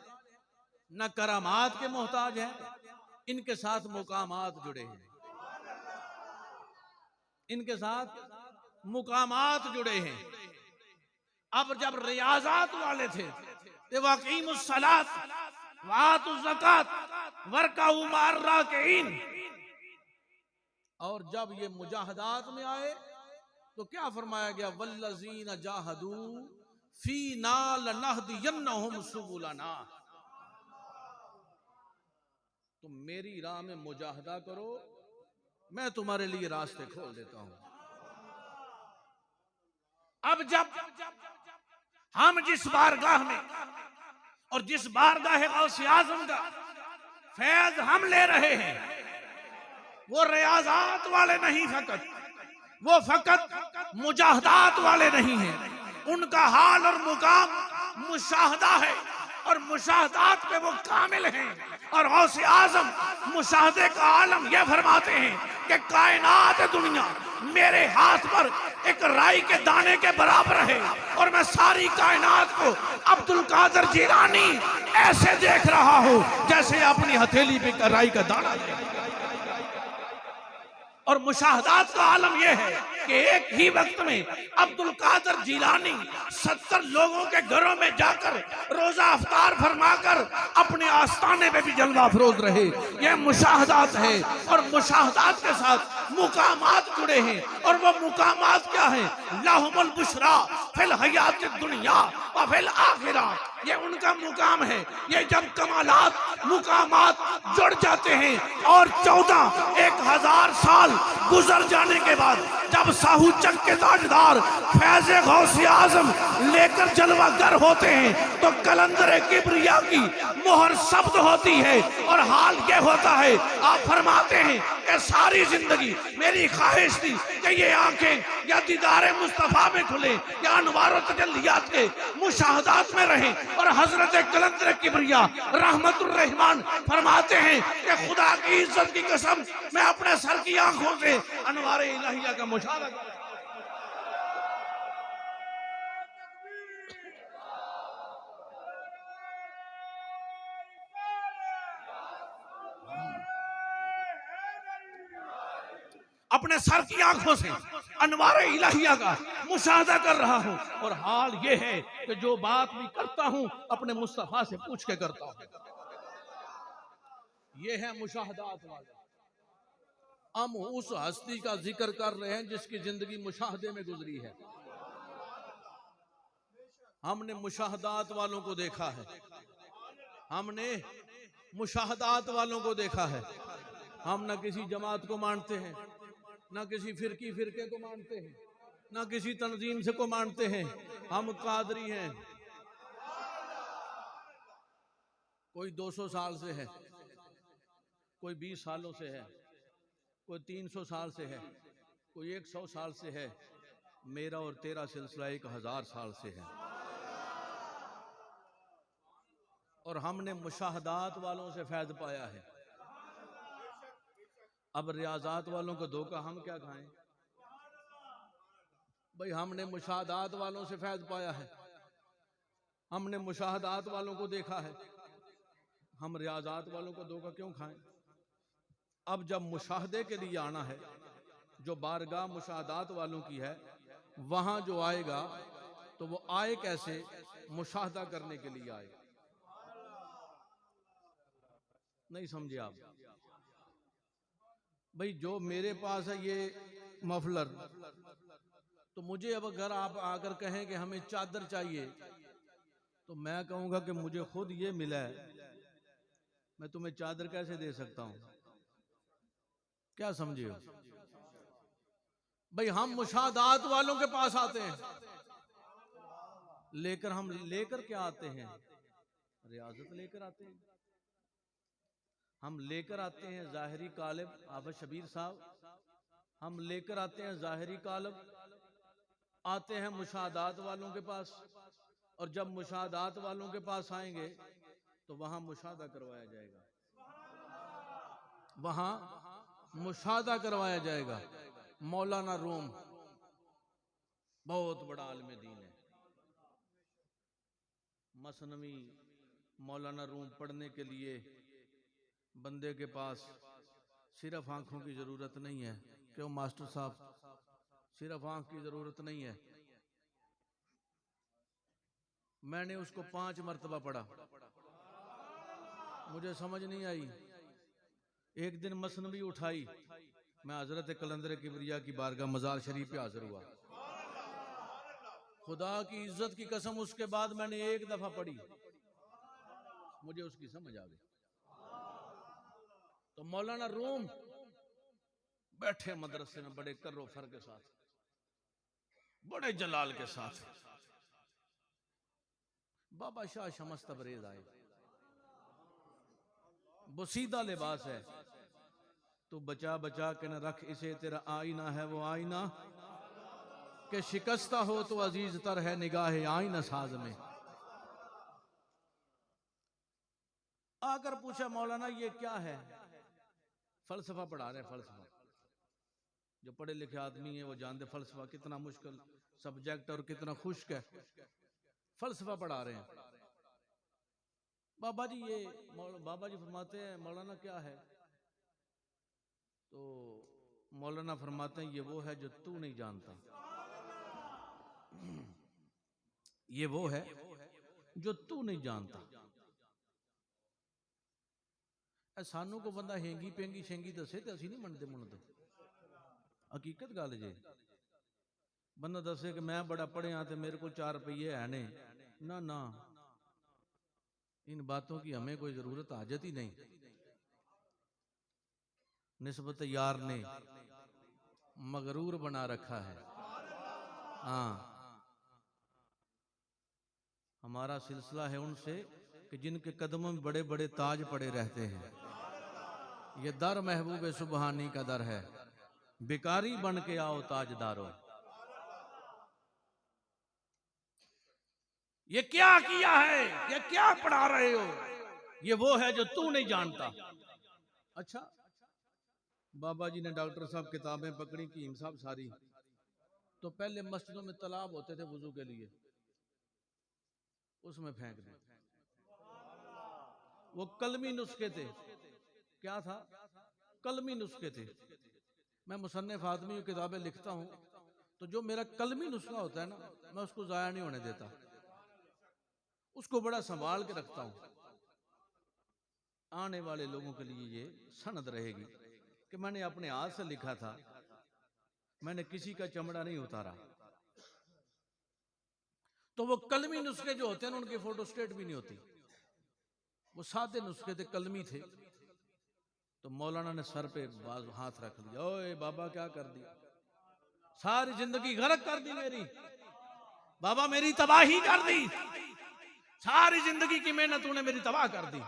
ना करामात के मोहताज हैं, इनके साथ मुकामात जुड़े हैं, इनके साथ मुकामात जुड़े हैं। अब जब रियाजात वाले थे तो वकीमुस सलात वातुज़ ज़कात वरकाऊ मार राकिईन, और जब ये मुजाहदात में आए तो क्या फरमाया गया? वल्लज़ीना जाहदू फीना लनहदियन्नहुम सुबुलना। तुम मेरी राह में मुजाहदा करो, मैं तुम्हारे लिए रास्ते खोल देता हूं। अब जब हम जिस बारगाह में और जिस बारगाह गौसे आज़म का फैज हम ले रहे हैं, वो रियाजात वाले नहीं, वो फकत मुजाहदात वाले नहीं हैं। उनका हाल और मुकाम मुशाहदा है और मुशाहदात पे वो कामिल हैं। और गौसे आज़म मुशाहदे का आलम ये फरमाते हैं कि कायनात दुनिया मेरे हाथ पर एक राई के दाने के बराबर है और मैं सारी कायनात को अब्दुल कादिर जिलानी ऐसे देख रहा हूं जैसे अपनी हथेली पे राई का दाना। और मुशाहदात का आलम यह है कि एक ही वक्त में अब्दुल कादिर जिलानी 70 लोगों के घरों में जाकर रोजा अफ्तार फरमाकर अपने आस्थाने पे भी जलवा अफरोज रहे। यह मुशाहदात है और मुशाहदात के साथ मुकामात जुड़े हैं। और वो मुकामात क्या है? लाहुमुल बुशरा फिल हयात दुनिया व फिल आखिरा, ये उनका मुकाम है। ये जब कमालात मुकामात जुड़ जाते हैं और 1000 साल गुजर जाने के बाद जब साहूचक के ताजदार फैज़े गौसे आज़म लेकर जलवागर होते हैं तो कलंदर किबरिया की मोहर शब्द होती है। और हाल ये होता है, आप फरमाते हैं कि सारी जिंदगी मेरी ख्वाहिश थी कि ये आंखें या दीदार मुस्तफा में खुले या अनवार तजल्लियात के मुशाहदात में रहें। और हजरत कलंदर किबरिया रहमतुर रहमान फरमाते हैं कि खुदा की इज्जत की कसम मैं अपने सर की आंखों से अनवार इलाहिया का मुशाहदा करता हूं। अपने सर की आंखों से अनवार इलाहिया का मुशाहदा कर रहा हूं। और हाल ये है कि जो बात भी करता हूं अपने मुस्तफा से पूछ के करता हूं। ये है मुशाहदात वाले। हम उस हस्ती का जिक्र कर रहे हैं जिसकी जिंदगी मुशाहदे में गुजरी है। हमने मुशाहदात वालों को देखा है, हमने मुशाहदात वालों को देखा है। हम न किसी जमात को मानते हैं, ना किसी फिरके को मानते हैं, ना किसी तंजीम से को मानते हैं। हम कादरी हैं। कोई 200 साल से है, कोई 20 सालों से है, कोई 300 साल से है, कोई 100 साल से है। मेरा और तेरा सिलसिला 1000 साल से है, और हमने मुशाहदात वालों से फैज़ पाया है। अब रियाजात वालों को धोखा हम क्या खाएं भाई? हमने मुशाहदात वालों से फैज़ पाया है, हमने मुशाहदात वालों को देखा है, हम रियाजात वालों को धोखा क्यों खाएं? अब जब मुशाहदे के लिए आना है, जो बारगाह मुशाहदात वालों की है, वहां जो आएगा तो वो आए कैसे? मुशाहदा करने के लिए आए। नहीं समझे आप भाई? जो मेरे पास है ये मफलर, तो मुझे अब अगर आप आकर कहें कि हमें चादर चाहिए, तो मैं कहूंगा कि मुझे खुद ये मिला है, मैं तुम्हें चादर कैसे दे सकता हूं? क्या समझे हो भाई? हम मुशाहदात वालों के पास आते हैं, हम लेकर क्या आते हैं? रियाजत लेकर आते हैं। हम लेकर आते हैं ज़ाहिरी कालिब, आफत शबीर साहब, हम लेकर आते हैं ज़ाहिरी कालिब, आते हैं मुशाहदात वालों के पास, और जब मुशाहदात वालों के पास आएंगे तो वहां मुशाहदा करवाया जाएगा, वहां मुशाहदा करवाया जाएगा। मौलाना रूम बहुत बड़ा आलिम दीन है, मसनवी मौलाना रूम पढ़ने के लिए बंदे के पास सिर्फ आंखों की जरूरत नहीं है। क्यों मास्टर साहब? सिर्फ आंख की जरूरत नहीं है। मैंने उसको 5 मरतबा पढ़ा, मुझे समझ नहीं आई। एक दिन मसनवी उठाई, मैं हजरत कलंदर किबरिया की बारगाह मजार शरीफ पे हाजिर हुआ। खुदा की इज्जत की कसम, उसके बाद मैंने एक दफा पढ़ी, मुझे उसकी समझ आ गई। तो मौलाना रूम बैठे मदरसे में बड़े कर्रो फर के साथ, बड़े जलाल के साथ। बाबा शाह शमस तबरेज आए, बोसीदा लिबास है, तो बचा बचा के न रख इसे, तेरा आईना है वो आईना के शिकस्ता हो तो अजीज तर है निगाह आईना साज में। आकर पूछा मौलाना ये क्या है? फलसफा पढ़ा रहे। फलसफा, जो पढ़े लिखे आदमी है वो जानते फलसफा कितना मुश्किल सब्जेक्ट और कितना खुश्क है। फलसफा पढ़ा रहे हैं। बाबा जी ये बाबा जी फरमाते हैं मौलाना क्या है? तो मौलाना फरमाते हैं ये वो है जो तू नहीं जानता, ये वो है जो तू नहीं जानता। सानू को बंदा हेंगी पेंगी शेंगी दसे तो असी नहीं मनते मुनते। हकीकत गल जे, बंदा दसे कि मैं बड़ा पढ़िया तो मेरे को 4 रुपये है ने, ना ना, इन बातों की हमें कोई जरूरत हाजत ही नहीं। निस्बत यार ने मगरूर बना रखा है। हाँ, हमारा सिलसिला है उनसे कि जिनके कदमों में बड़े बड़े ताज पड़े रहते हैं। ये दर महबूब सुबहानी का दर है, बिकारी बन के आओ ताजदारों। ये क्या किया है? ये क्या पढ़ा रहे हो? ये वो है जो तू नहीं जानता। अच्छा, बाबा जी ने डॉक्टर साहब किताबें पकड़ी, कीम साहब सारी, तो पहले मस्जिदों में तालाब होते थे वुजू के लिए, उसमें फेंक दें। वो कलमी नुस्खे थे। क्या था? कलमी नुस्खे थे। मैं मुसन्निफ आदमी हूँ, किताबें लिखता हूँ, तो जो मेरा कलमी नुस्खा होता है ना, मैं उसको जाया नहीं होने देता, उसको बड़ा संभाल के रखता हूँ। आने वाले लोगों के लिए ये सनद रहेगी कि मैंने अपने हाथ से लिखा था, मैंने किसी का चमड़ा नहीं उतारा। तो वो कलमी नुस्खे जो होते हैं उनकी फोटो स्टेट भी नहीं होती, वो सादे नुस्खे थे, कलमी थे। तो मौलाना ने सर पे हाथ रख लिया, ओए बाबा क्या कर दिया? सारी जिंदगी गरक कर दी मेरी, बाबा मेरी तबाही कर दी, सारी जिंदगी की मेहनत तूने मेरी तबाह कर दी,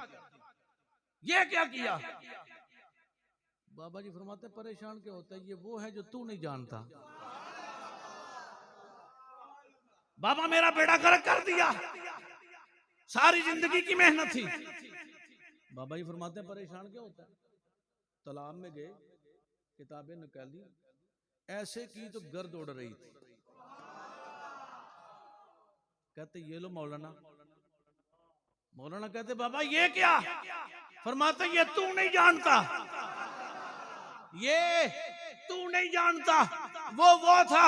ये क्या किया? बाबा जी फरमाते परेशान क्या होता है? ये वो है जो तू नहीं जानता। बाबा मेरा बेड़ा गर्क कर दिया, सारी जिंदगी की मेहनत थी। बाबा जी फरमाते हैं परेशान क्या होता है? तालाब में गए, किताबें निकाली, ऐसे की तो गर्द उड़ रही थी। कहते ये लो मौलाना। मौलाना कहते बाबा ये क्या? फरमाते ये तू नहीं जानता, ये तू नहीं जानता, वो था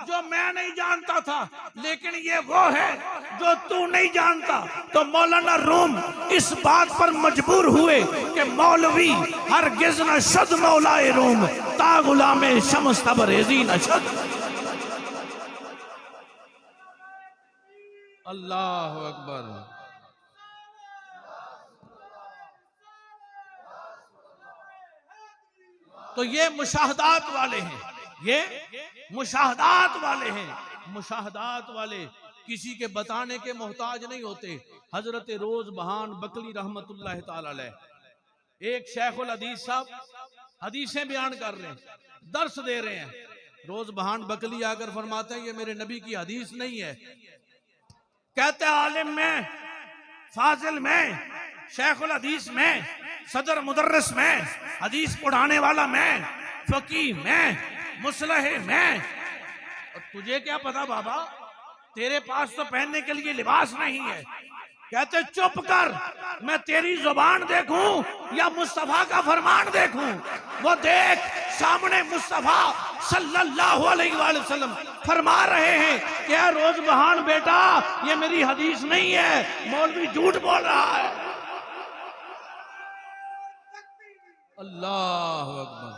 जो मैं नहीं जानता था, लेकिन ये वो है जो तू नहीं जानता। तो मौलाना रूम इस बात पर मजबूर हुए कि मौलवी हरगिज़ न शद मौलाए रूम ता गुलामे शम्स तबरेज़ी न शद। अल्लाह अकबर। तो ये मुशाहदात वाले हैं, ये मुशाहदात वाले हैं। मुशाहदात वाले किसी के बताने के मोहताज नहीं होते। हजरत रोज बहान बकली रहमतुल्लाह ताला अलैह, एक शेखुल हदीस साहब हदीसें बयान कर रहे हैं, दर्स दे रहे हैं। रोज बहान बकली आकर फरमाते हैं ये मेरे नबी की हदीस नहीं है। कहते आलिम में, फाजिल में, शेखुल हदीस में, सदर मुदर्रिस में, हदीस पढ़ाने वाला मैं, फकीह मैं, मुसलह मैं। और तुझे क्या पता बाबा, तेरे पास तो पहनने के लिए लिबास नहीं है। कहते चुप कर, मैं तेरी जुबान देखूं या मुस्तफा का फरमान देखूं? वो देख सामने मुस्तफा सल्लल्लाहु अलैहि वसल्लम फरमा रहे हैं कि यार रोज बहान बेटा ये मेरी हदीस नहीं है, मौलवी झूठ बोल रहा है। अल्लाह अकबर।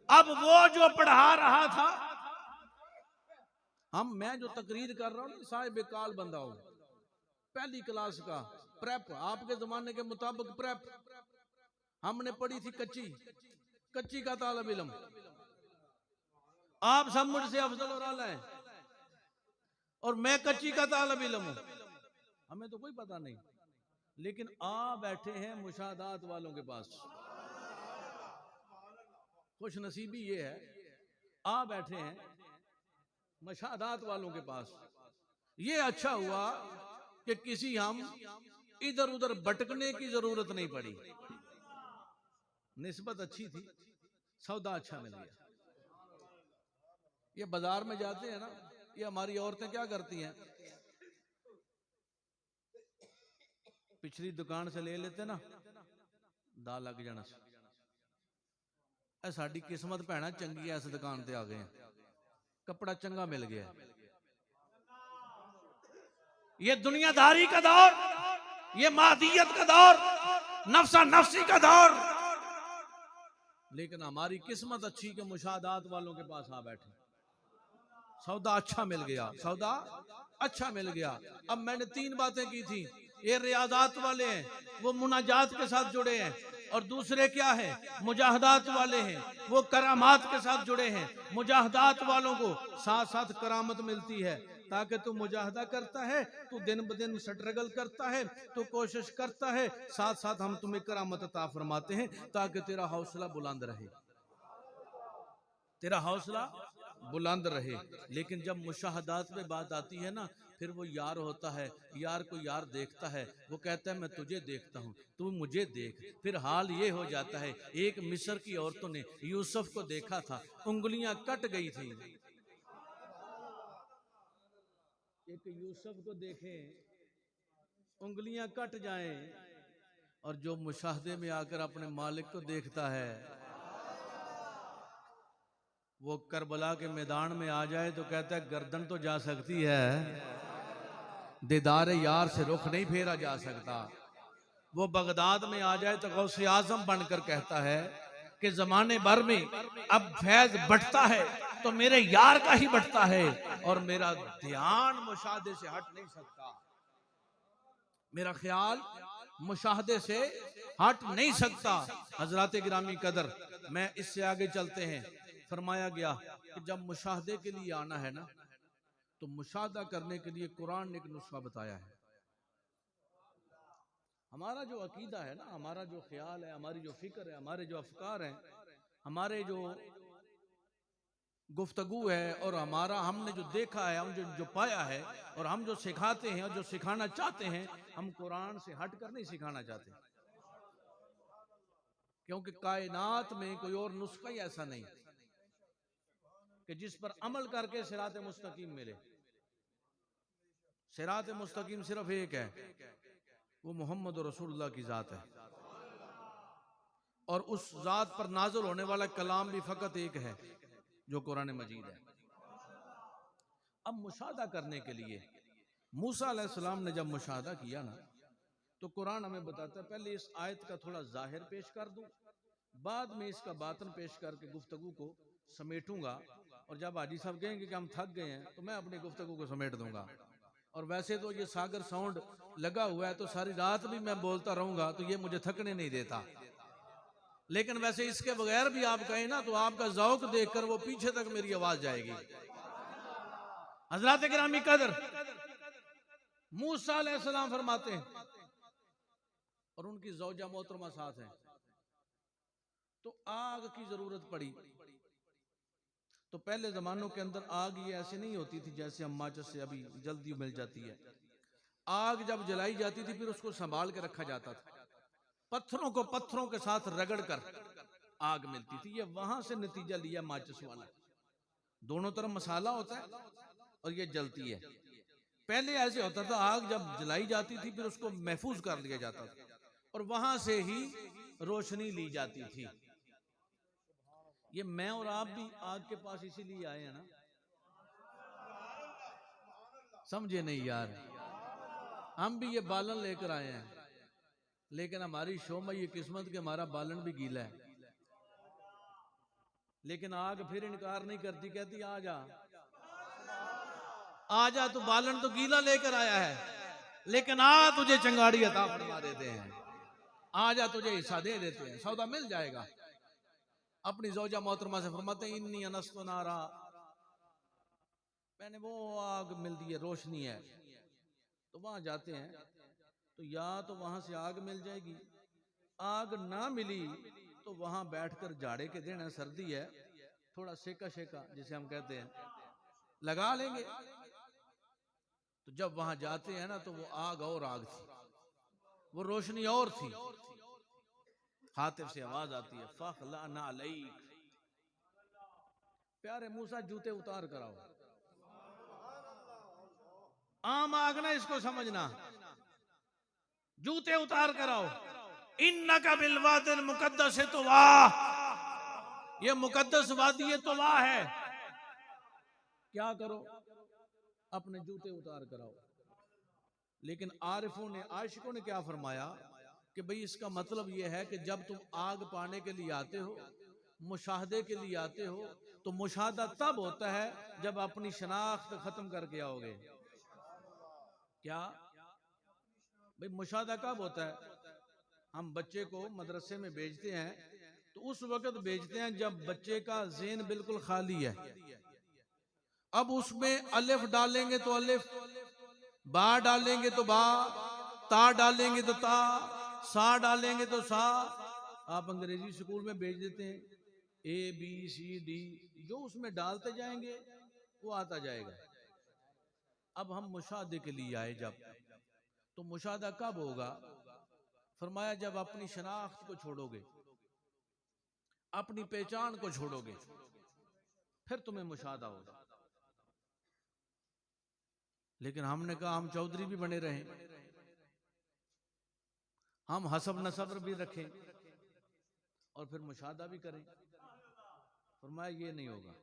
अब वो जो पढ़ा रहा था, मैं जो तकरीर कर रहा हूं ना, साहिब काल बंदा हूं, पहली क्लास का प्रेप, आपके जमाने के मुताबिक प्रेप हमने पढ़ी थी, कच्ची का तालिब इल्म। आप सब मुझसे अफजल और आला हैं और मैं कच्ची का तालिब इल्म हूं, हमें तो कोई पता नहीं। लेकिन आ बैठे हैं मुशाहदात वालों के पास। खुश नसीबी ये है, आ बैठे हैं मुशाहदात वालों के पास। ये अच्छा हुआ कि किसी हम इधर उधर भटकने की जरूरत नहीं पड़ी। निस्बत अच्छी थी, सौदा अच्छा मिल गया। ये बाजार में जाते हैं ना, ये हमारी औरतें क्या करती हैं, पिछली दुकान से ले लेते ना, दा लग जाना साड़ी किस्मत भैना चंगी है, इस दुकान ते आ गए हैं, कपड़ा चंगा मिल गया। ये दुनियादारी का दौर, ये मादियत का दौर, नफ्सा नफ्सी का दौर। लेकिन हमारी किस्मत अच्छी के मुशाहदात वालों के पास आ बैठे, सौदा अच्छा मिल गया, सौदा अच्छा मिल गया। अब मैंने 3 बातें की थी, ये रियादात वाले हैं, वो मुनाजात के साथ जुड़े हैं, और दूसरे क्या है, मुजाहदात वाले हैं, वो करामात के साथ जुड़े हैं। मुजाहदात वालों को साथ साथ करामत मिलती है, ताकि तू मुजाहदा करता है, तू दिन ब दिन स्ट्रगल करता है, तू कोशिश करता है, साथ साथ हम तुम्हें करामत अता फरमाते हैं, ताकि तेरा हौसला बुलंद रहे, तेरा हौसला बुलंद रहे। लेकिन जब मुशाहदात में बात आती है ना, फिर वो यार होता है, यार को यार देखता है, वो कहता है मैं तुझे देखता हूँ, तू मुझे देख। फिर हाल ये हो जाता है, एक मिस्र की औरतों ने यूसुफ को देखा था, उंगलियां कट गई थी। एक यूसुफ को देखें, उंगलियां कट जाएं, और जो मुशाहदे में आकर अपने मालिक को देखता है, वो करबला के मैदान में आ जाए तो कहता है गर्दन तो जा सकती है, दीदार यार से रुख नहीं फेरा जा सकता। वो बगदाद में आ जाए तो गौसे आजम बनकर कहता है कि जमाने भर में अब फैज बढ़ता है तो मेरे यार का ही बढ़ता है, और मेरा ध्यान मुशाहदे से हट नहीं सकता, मेरा ख्याल मुशाहदे से हट नहीं सकता। हजरात गिरामी कदर, मैं इससे आगे चलते हैं। फरमाया गया कि जब मुशाहदे के लिए आना है ना, तो मुशाहदा करने के लिए कुरान ने एक नुस्खा बताया है। हमारा जो अकीदा है ना, हमारा जो ख्याल है, हमारी जो फिक्र है, हमारे जो अफकार हैं, हमारे जो गुफ्तगू है और हमारा हमने जो देखा है, हम जो पाया है और हम जो सिखाते हैं और जो सिखाना चाहते हैं, हम कुरान से हट कर नहीं सिखाना चाहते, क्योंकि कायनात में कोई और नुस्खा ही ऐसा नहीं कि जिस पर अमल करके सिरात मुस्तकीम मिले। सिरात मुस्तकीम सिर्फ एक है, वो मोहम्मद रसूलुल्लाह की जात है, और उस जात पर नाज़िल होने वाला कलाम भी फकत एक है, जो कुरान मजीद है। अब मुशाहदा करने के लिए मूसा अलैहिस्सलाम ने जब मुशाहदा किया ना, तो कुरान हमें बताता है, पहले इस आयत का थोड़ा जाहिर पेश कर दूं, बाद में इसका बातन पेश करके गुफ्तगू को समेटूंगा, और जब हाजी साहब कहेंगे कि हम थक गए हैं तो मैं अपनी गुफ्तगू को समेट दूंगा। और वैसे तो ये सागर साउंड लगा हुआ है, तो सारी रात भी मैं बोलता रहूंगा, तो ये मुझे थकने नहीं देता। लेकिन वैसे इसके बगैर भी आप कहें ना, तो आपका ज़ौक देखकर वो पीछे तक मेरी आवाज जाएगी। हज़रात किरामी कदर, मूसा अलैहिस्सलाम फरमाते हैं, और उनकी ज़ौजा मोहतरमा साथ है, तो आग की जरूरत पड़ी। तो पहले जमानों के अंदर आग ये ऐसे नहीं होती थी जैसे हम माचिस से अभी जल्दी मिल जाती है। आग जब जलाई जाती थी, फिर उसको संभाल के रखा जाता था, पत्थरों को पत्थरों के साथ रगड़ कर आग मिलती थी। ये वहां से नतीजा लिया माचिस वाला, दोनों तरफ मसाला होता है और ये जलती है। पहले ऐसे होता था, आग जब जलाई जाती थी फिर उसको महफूज कर लिया जाता था और वहां से ही रोशनी ली जाती थी। ये मैं और आप भी आग के पास इसीलिए आए हैं ना, समझे नहीं यार? हम भी ये बालन लेकर आए हैं, लेकिन हमारी शोमा ये किस्मत के हमारा बालन भी गीला है। लेकिन आग फिर इनकार नहीं करती, कहती आ जा आ जा, तो बालन तो गीला लेकर आया है, लेकिन आ तुझे चंगाड़ी अता फरमा देते हैं, आ जा तुझे हिस्सा दे देते हैं, सौदा मिल जाएगा। अपनी ज़ौजा मोहतरमा से फरमाते हैं, इन्नी अनस्तु नारा, मैंने वो आग मिलती है, रोशनी है। तो वहां जाते हैं, तो या तो वहां से आग मिल जाएगी, आग ना मिली तो वहां बैठकर जाड़े के दिन है, सर्दी है, थोड़ा सेका शेका जिसे हम कहते हैं लगा लेंगे। तो जब वहां जाते हैं ना, तो वो आग और आग थी, वो रोशनी और थी। हातिफ से आवाज आती है, फखलाना अलैक, प्यारे मूसा जूते उतार कर आओ। आम आग ना इसको समझना, जूते उतार कर आओ। इन्नका बिल वादिल मुकद्दस तुवा, ये मुकद्दस वादी है, तुवा है। क्या करो? अपने जूते उतार कर आओ। लेकिन आरिफों ने, आशिकों ने क्या फरमाया कि भाई इसका मतलब यह है कि जब तुम आग पाने के लिए आते हो, मुशाहदे के लिए आते हो, तो मुशाहदा तब होता है जब अपनी शनाख्त खत्म करके आओगे। क्या भाई मुशाहदा कब होता है? हम बच्चे को मदरसे में भेजते हैं, तो उस वक्त भेजते हैं जब बच्चे का ज़हन बिल्कुल खाली है। अब उसमें अलिफ डालेंगे तो अलिफ, बा डालेंगे तो बा, ता डालेंगे तो ता, सा डालेंगे तो सा। आप अंग्रेजी स्कूल में भेज देते हैं, ए बी सी डी, जो उसमें डालते जाएंगे वो आता जाएगा। अब हम मुशाहदे के लिए आए जब, तो मुशाहदा कब होगा? फरमाया जब अपनी शनाख्त को छोड़ोगे, अपनी पहचान को छोड़ोगे, फिर तुम्हें मुशाहदा होगा। लेकिन हमने कहा हम चौधरी भी बने रहें, हम हसब नसब भी रखें और फिर मुशाहदा भी करें। फरमाया ये नहीं होगा,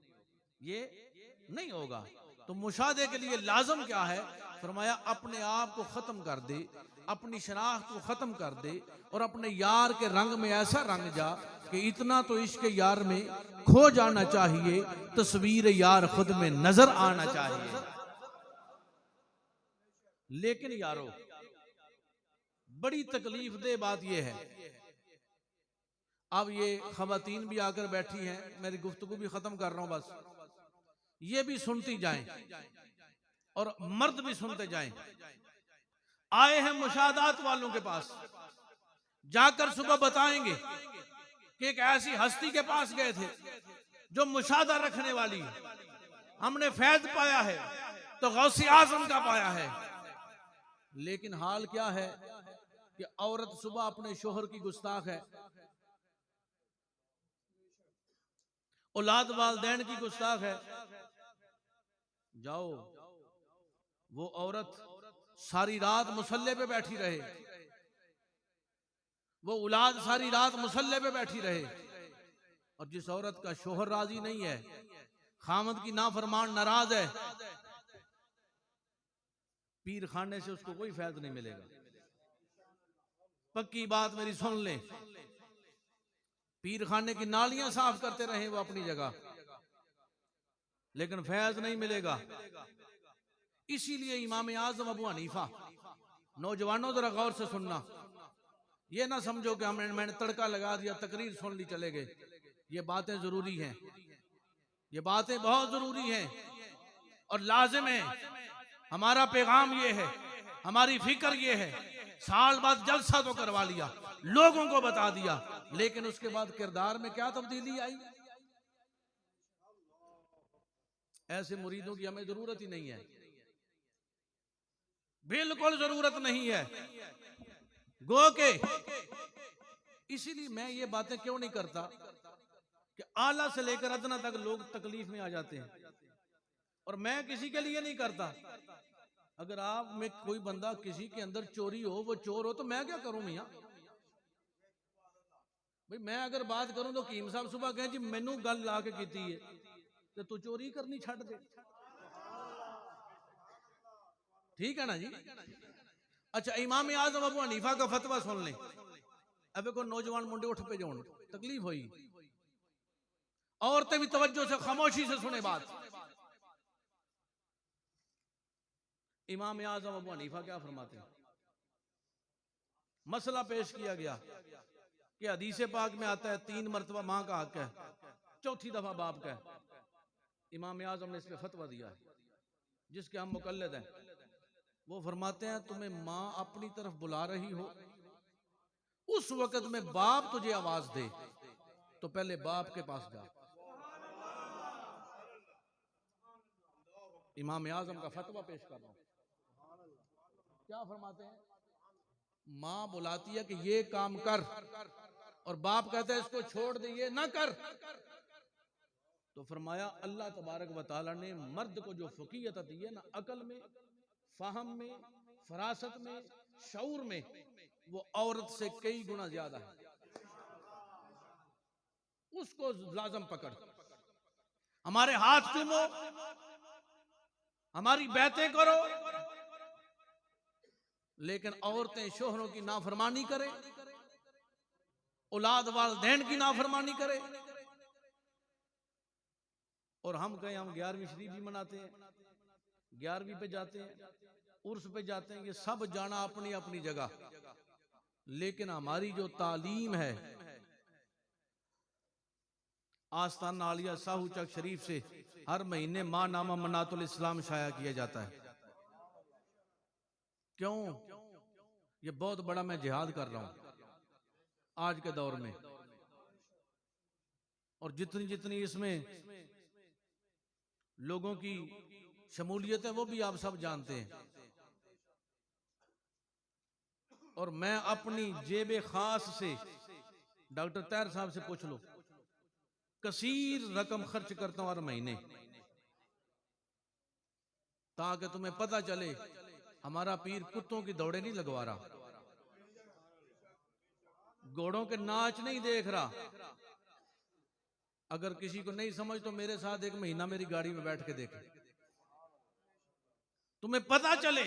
ये नहीं होगा। तो मुशाहदे के लिए लाजम क्या है? फरमाया अपने आप को खत्म कर दे, अपनी शनाख्त को खत्म कर दे और अपने यार के रंग में ऐसा रंग जा कि इतना तो इश्क यार में खो जाना चाहिए, तस्वीर यार खुद में नजर आना चाहिए। लेकिन यारो, बड़ी तकलीफ दे बात यह है, अब ये खवातीन भी आकर बैठी हैं, मेरी गुफ्तगू भी खत्म कर रहा हूं बस, ये भी सुनती जाएं और मर्द भी सुनते जाएं। आए हैं मुशाहदात वालों के पास, जाकर सुबह बताएंगे कि एक ऐसी हस्ती के पास गए थे जो मुशादा रखने वाली है, हमने फैज पाया है तो गौसे आजम का पाया है। लेकिन हाल क्या है कि औरत सुबह अपने शोहर की गुस्ताख है, औलाद वालदैन की गुस्ताख है। जाओ वो औरत सारी रात मुसल्ले पे बैठी रहे, वो औलाद सारी रात मुसल्ले पे बैठी रहे, और जिस औरत का शोहर राजी नहीं है, खामद की नाफरमान नाराज है, पीर खाने से उसको कोई फैद नहीं मिलेगा। पक्की बात मेरी सुन ले, पीर खाने की नालियां साफ करते रहे वो अपनी जगह, लेकिन फैज नहीं मिलेगा। इसीलिए इमाम आजम अबू हनीफा, नौजवानों जरा गौर से सुनना, ये ना समझो कि मैंने तड़का लगा दिया, तकरीर सुन ली चले गए। ये बातें जरूरी हैं, ये बातें बहुत जरूरी हैं और लाजिम है। हमारा पैगाम ये है, हमारी फिक्र ये है, साल बाद जलसा तो करवा लिया, लोगों को बता दिया, लेकिन उसके बाद किरदार में क्या तब्दीली आई, ऐसे मुरीदों की हमें जरूरत ही नहीं है, बिल्कुल जरूरत नहीं है। गो के इसीलिए मैं ये बातें क्यों नहीं करता कि आला से लेकर अदना तक लोग तकलीफ में आ जाते हैं, और मैं किसी के लिए नहीं करता। अगर आप में कोई बंदा किसी के अंदर चोरी हो, वो चोर हो, तो मैं क्या करूं मियां भाई। मैं अगर बात करूं तो कीम साहब सुबह कहें जी मैनू गल ला के कीती है, तो तू चोरी करनी छड़ दे, ठीक है ना जी। अच्छा, इमाम आजम अबू हनीफा का फतवा सुन ले। अब को नौजवान मुंडे उठ पे जाओ, तकलीफ हुई, औरतें भी तवज्जो से खामोशी से सुने बात। इमाम आजम अबू हनीफा क्या फरमाते हैं? मसला पेश किया गया कि हदीस पाक में आता है 3 मरतबा मां का हक है, 4थी दफा बाप का है। इमाम आजम ने इस पे फतवा दिया है, जिसके हम मुकल्लिद हैं। वो फरमाते हैं तुम्हें मां अपनी तरफ बुला रही हो, उस वक्त में बाप तुझे आवाज दे तो पहले बाप के पास जा। इमाम आजम का फतवा पेश कर रहा हूं। क्या फरमाते हैं? मां बुलाती है कि ये काम कर, और बाप कहता है इसको छोड़ दे, ये ना कर। तो फरमाया अल्लाह तबारक व तआला ने मर्द को जो फकीयत दी है ना, अकल में, फाहम में, फरासत में, शऊर में, वो औरत से कई गुना ज्यादा है। उसको लाजम पकड़, हमारे हाथ चूमो, हमारी बातें करो, लेकिन औरतें शोहरों की नाफरमानी करे, औलाद वालदैन की नाफरमानी करे, और हम कहें हम 11वीं शरीफ भी मनाते हैं, 11वीं पे जाते हैं, उर्स पे जाते हैं, ये सब जाना अपनी अपनी जगह। लेकिन हमारी जो तालीम है, आस्ताना आलिया साहू चक शरीफ से हर महीने मां नामा मनातुल इस्लाम शाया किया जाता है। क्यों? ये बहुत बड़ा मैं जिहाद कर रहा हूं आज के दौर में, और जितनी जितनी इसमें लोगों की शमूलियत है वो भी आप सब जानते हैं। और मैं अपनी जेब खास से, डॉक्टर तैर साहब से पूछ लो, कसीर रकम खर्च करता हूं हर महीने, ताकि तुम्हें पता चले हमारा पीर कुत्तों की दौड़े नहीं लगवा रहा, घोड़ों के नाच नहीं देख रहा। अगर किसी को नहीं समझ तो मेरे साथ 1 महीना मेरी गाड़ी में बैठ के देखे, तुम्हें पता चले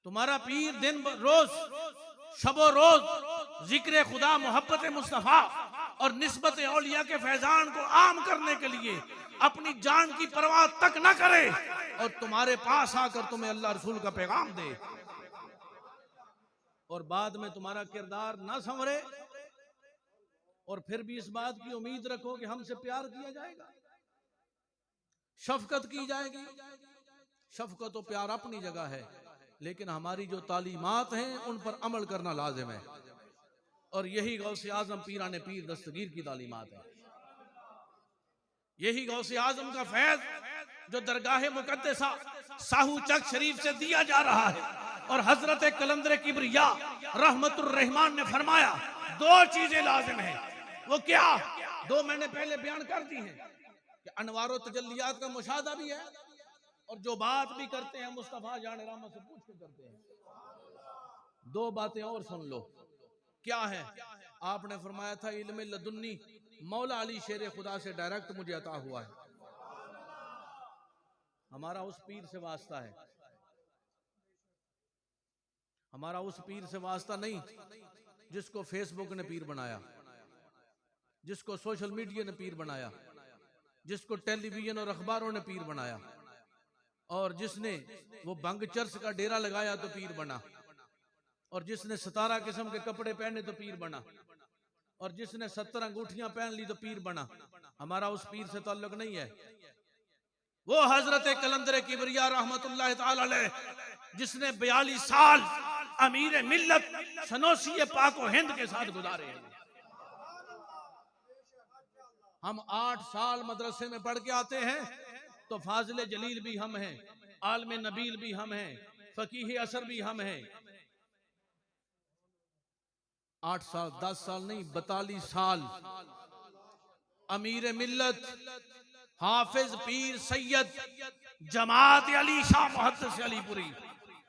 तुम्हारा पीर दिन रोज शबो रोज जिक्र खुदा, मोहब्बत मुस्तफा और निस्बत औलिया के फैजान को आम करने के लिए अपनी जान की परवाह तक न करे, और तुम्हारे पास आकर तुम्हें अल्लाह रसूल का पैगाम दे, और बाद में तुम्हारा किरदार ना संवरे, और फिर भी इस बात की उम्मीद रखो कि हमसे प्यार किया जाएगा, शफकत की जाएगी। शफकत और प्यार अपनी जगह है, लेकिन हमारी जो तालीमात हैं उन पर अमल करना लाजिम है। और यही गौसे आजम पीराने पीर दस्तगीर की तालीमात है। यही गौसे आजम का फैज जो दरगाह मुकद्दसा साहू चक शरीफ से दिया जा रहा है। और हजरत कलंदर किबरिया रहमतुर रहमान ने फरमाया दो चीजें लाजिम हैं। वो क्या? दो मैंने पहले बयान कर दी हैं कि अनवारो तजल्लियात का मुशाहदा भी है और जो बात भी करते हैं मुस्तफा जान रहमत से पूछ के करते हैं। दो बातें और सुन लो, क्या है? आपने फरमाया था इल्म लदुन्नी मौला अली शेर खुदा से डायरेक्ट मुझे अता हुआ है। हमारा उस पीर से वास्ता है, हमारा उस पीर से वास्ता नहीं जिसको फेसबुक ने पीर बनाया, जिसको सोशल मीडिया ने पीर बनाया, जिसको टेलीविजन और अखबारों ने पीर बनाया, और जिसने वो बंग चर्च का डेरा लगाया तो पीर बना, और जिसने 17 किस्म के कपड़े पहने तो पीर बना, और जिसने 70 अंगूठियां पहन ली तो पीर बना। हमारा उस पीर से ताल्लुक नहीं है। वो हजरत कलंदर किबरिया रहमतुल्लाह ताला अलैह जिसने 42 साल अमीर मिल्लत सनोसी पाको हिंद के साथ गुजारे हैं। हम 8 साल मदरसे में पढ़ के आते हैं तो फाजिल जलील भी हम हैं, आलम नबील भी हम हैं, फकीह असर भी हम हैं। 8 साल 10 साल नहीं 42 साल अमीर मिल्लत हाफिज पीर सैयद जमात अली शाह मुहद्दिस अलीपुरी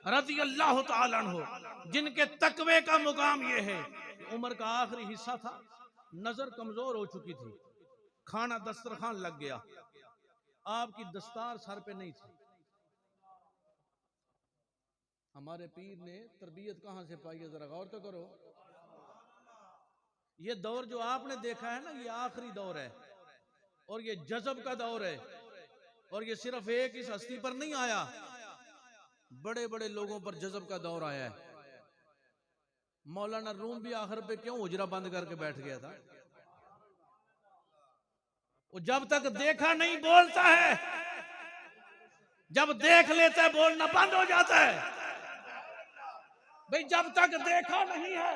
रज़ी अल्लाह तआला अन्हु जिनके तकवे का मुकाम ये है कि उम्र का आखिरी हिस्सा था, नजर कमजोर हो चुकी थी, खाना दस्तरखान लग गया, आपकी दस्तार सर पे नहीं थी। हमारे पीर ने तरबियत कहां से पाई है, जरा गौर तो करो। ये दौर जो आपने देखा है ना, ये आखिरी दौर है और ये जज़ब का दौर है। और ये सिर्फ एक इस हस्ती पर नहीं आया, बड़े बड़े लोगों पर जज़ब का दौर आया है। मौलाना रूम भी आखिर पे क्यों हुजरा बंद करके बैठ गया था? वो जब तक देखा नहीं बोलता है, जब देख लेता है बोलना बंद हो जाता है। भाई जब तक देखा नहीं है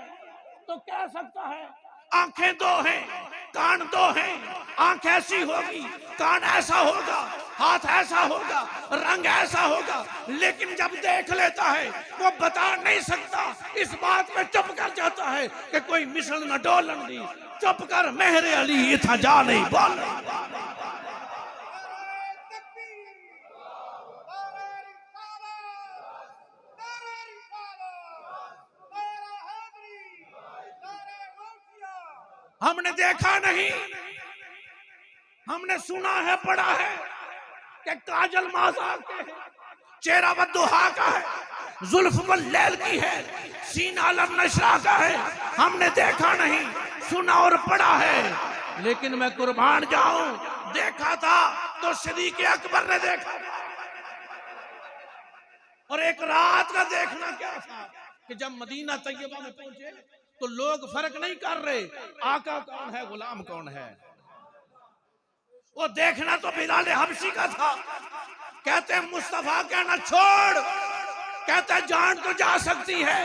तो कह सकता है आंखें दो हैं, कान दो हैं, आंख ऐसी होगी, कान ऐसा होगा, हाथ ऐसा होगा, रंग ऐसा होगा, लेकिन जब देख लेता है वो बता नहीं सकता। इस बात में चुप कर जाता है कि कोई मिसल न डोलन दी, चुप कर मेहरे अली था जा नहीं बोल। हमने देखा नहीं, हमने सुना है, पढ़ा है कि काजल माज़ा के है, चेहरा वद्दुहा का है, जुल्फ वल्लैल की है, सीना अलम नशरा का है। हमने देखा नहीं, सुना और पढ़ा है, लेकिन मैं कुर्बान जाऊं, देखा था तो सिद्दीक़ अकबर ने देखा था। और एक रात का देखना क्या था कि जब मदीना तैयबा में पहुंचे तो लोग फर्क नहीं कर रहे आका कौन है, गुलाम कौन है। वो देखना तो बिलाल हबशी का था। कहते हैं मुस्तफा कहना छोड़, कहते हैं जान तो जा सकती है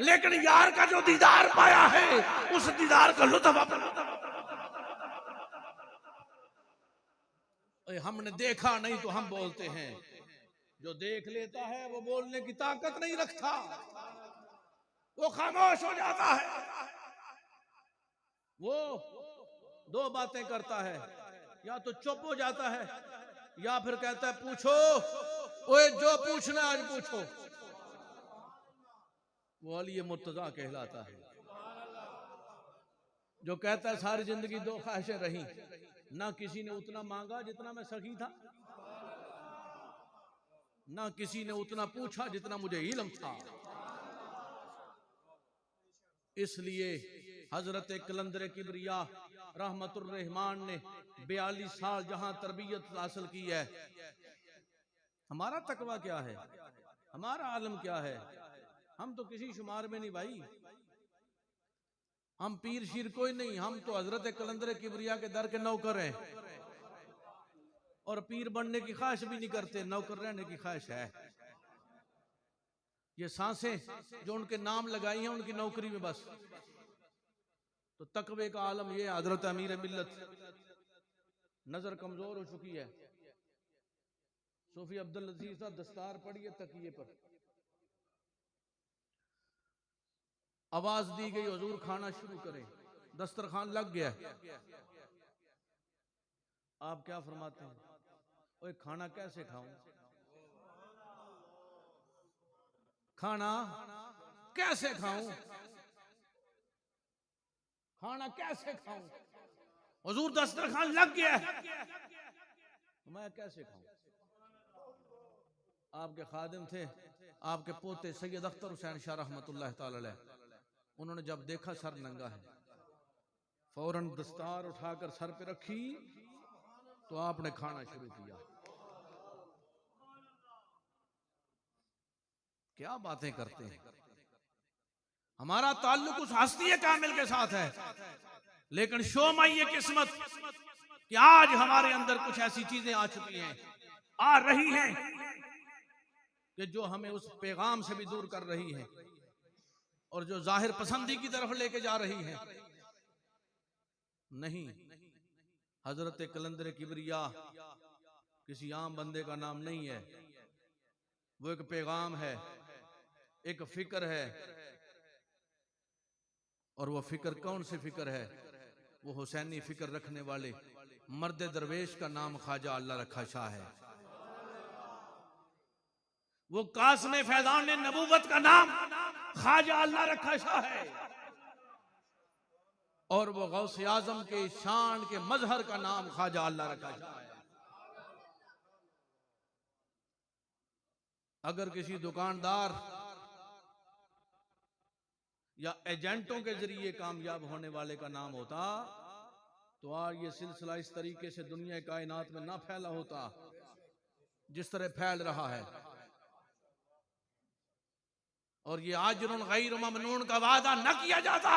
लेकिन यार का जो दीदार पाया है उस दीदार का लुत्फ हमने देखा नहीं तो हम बोलते हैं। जो देख लेता है वो बोलने की ताकत नहीं रखता, वो खामोश हो जाता है। वो दो बातें करता है, या तो चुप हो जाता है या फिर कहता है पूछो, ओए जो पूछना आज पूछो। वो अली मुर्तजा कहलाता है। जो कहता है सारी जिंदगी दो ख्वाहिशें रही, ना किसी ने उतना मांगा जितना मैं सखी था, ना किसी ने उतना पूछा जितना मुझे इल्म था। इसलिए हजरत कलंदर किबरिया रहमतुर रहमान ने 42 साल जहां तरबियत हासिल की है। हमारा तकवा क्या है, हमारा आलम क्या है? हम तो किसी शुमार में नहीं भाई, हम पीर शीर कोई नहीं, हम तो हजरत कलंदर किबरिया के दर के नौकर हैं और पीर बनने की ख्वाहिश भी नहीं करते, नौकर रहने की ख्वाहिश है। ये सांसें जो उनके नाम लगाई हैं उनकी नौकरी में बस। तो तकवे का आलम ये हजरत अमीर मिल्लत नजर कमजोर हो चुकी है। सूफी अब्दुल लजीज साहब दस्तार पड़ी है तकिए पर, आवाज दी गई हुजूर खाना शुरू करें, दस्तरखान लग गया। आप क्या फरमाते हैं? ओए खाना कैसे खाऊं, खाना कैसे खाऊं, खाना कैसे खाऊं? हुजूर दस्तरखान लग गया, मैं कैसे खाऊं? आपके खादिम थे, आपके पोते सैयद अख्तर हुसैन शाह रहमतुल्लाह तआला अलैह, उन्होंने जब देखा सर नंगा है, फौरन दस्तार उठाकर सर पे रखी तो आपने खाना शुरू किया। क्या बातें करते हैं। हमारा ताल्लुक उस हस्ती कामिल के साथ है, लेकिन शोमाई ये किस्मत कि आज हमारे अंदर कुछ ऐसी चीजें आ चुकी हैं, आ रही हैं कि जो हमें उस पैगाम से भी दूर कर रही है और जो जाहिर पसंदी की तरफ लेके जा रही है। नहीं, हजरत कलंदर किबरिया किसी आम बंदे का नाम नहीं है, वो एक पैगाम है, एक फिक्र है। और वो फिक्र कौन सी फिक्र है? वो हुसैनी फिक्र रखने वाले मर्द दरवेश का नाम ख्वाजा अल्लाह रखा शाह है। वो कास्म फैजान नबूवत का नाम ख्वाजा अल्लाह रखा शाह है। और वो गौसे आजम के शान के मजहर का नाम ख्वाजा अल्लाह रखा शाह है। अगर किसी दुकानदार या एजेंटों के जरिए कामयाब होने वाले का नाम होता तो आज ये सिलसिला इस तरीके से दुनिया कायनात में ना फैला होता जिस तरह फैल रहा है। और ये आजरुन गैर ममनून का वादा न किया जाता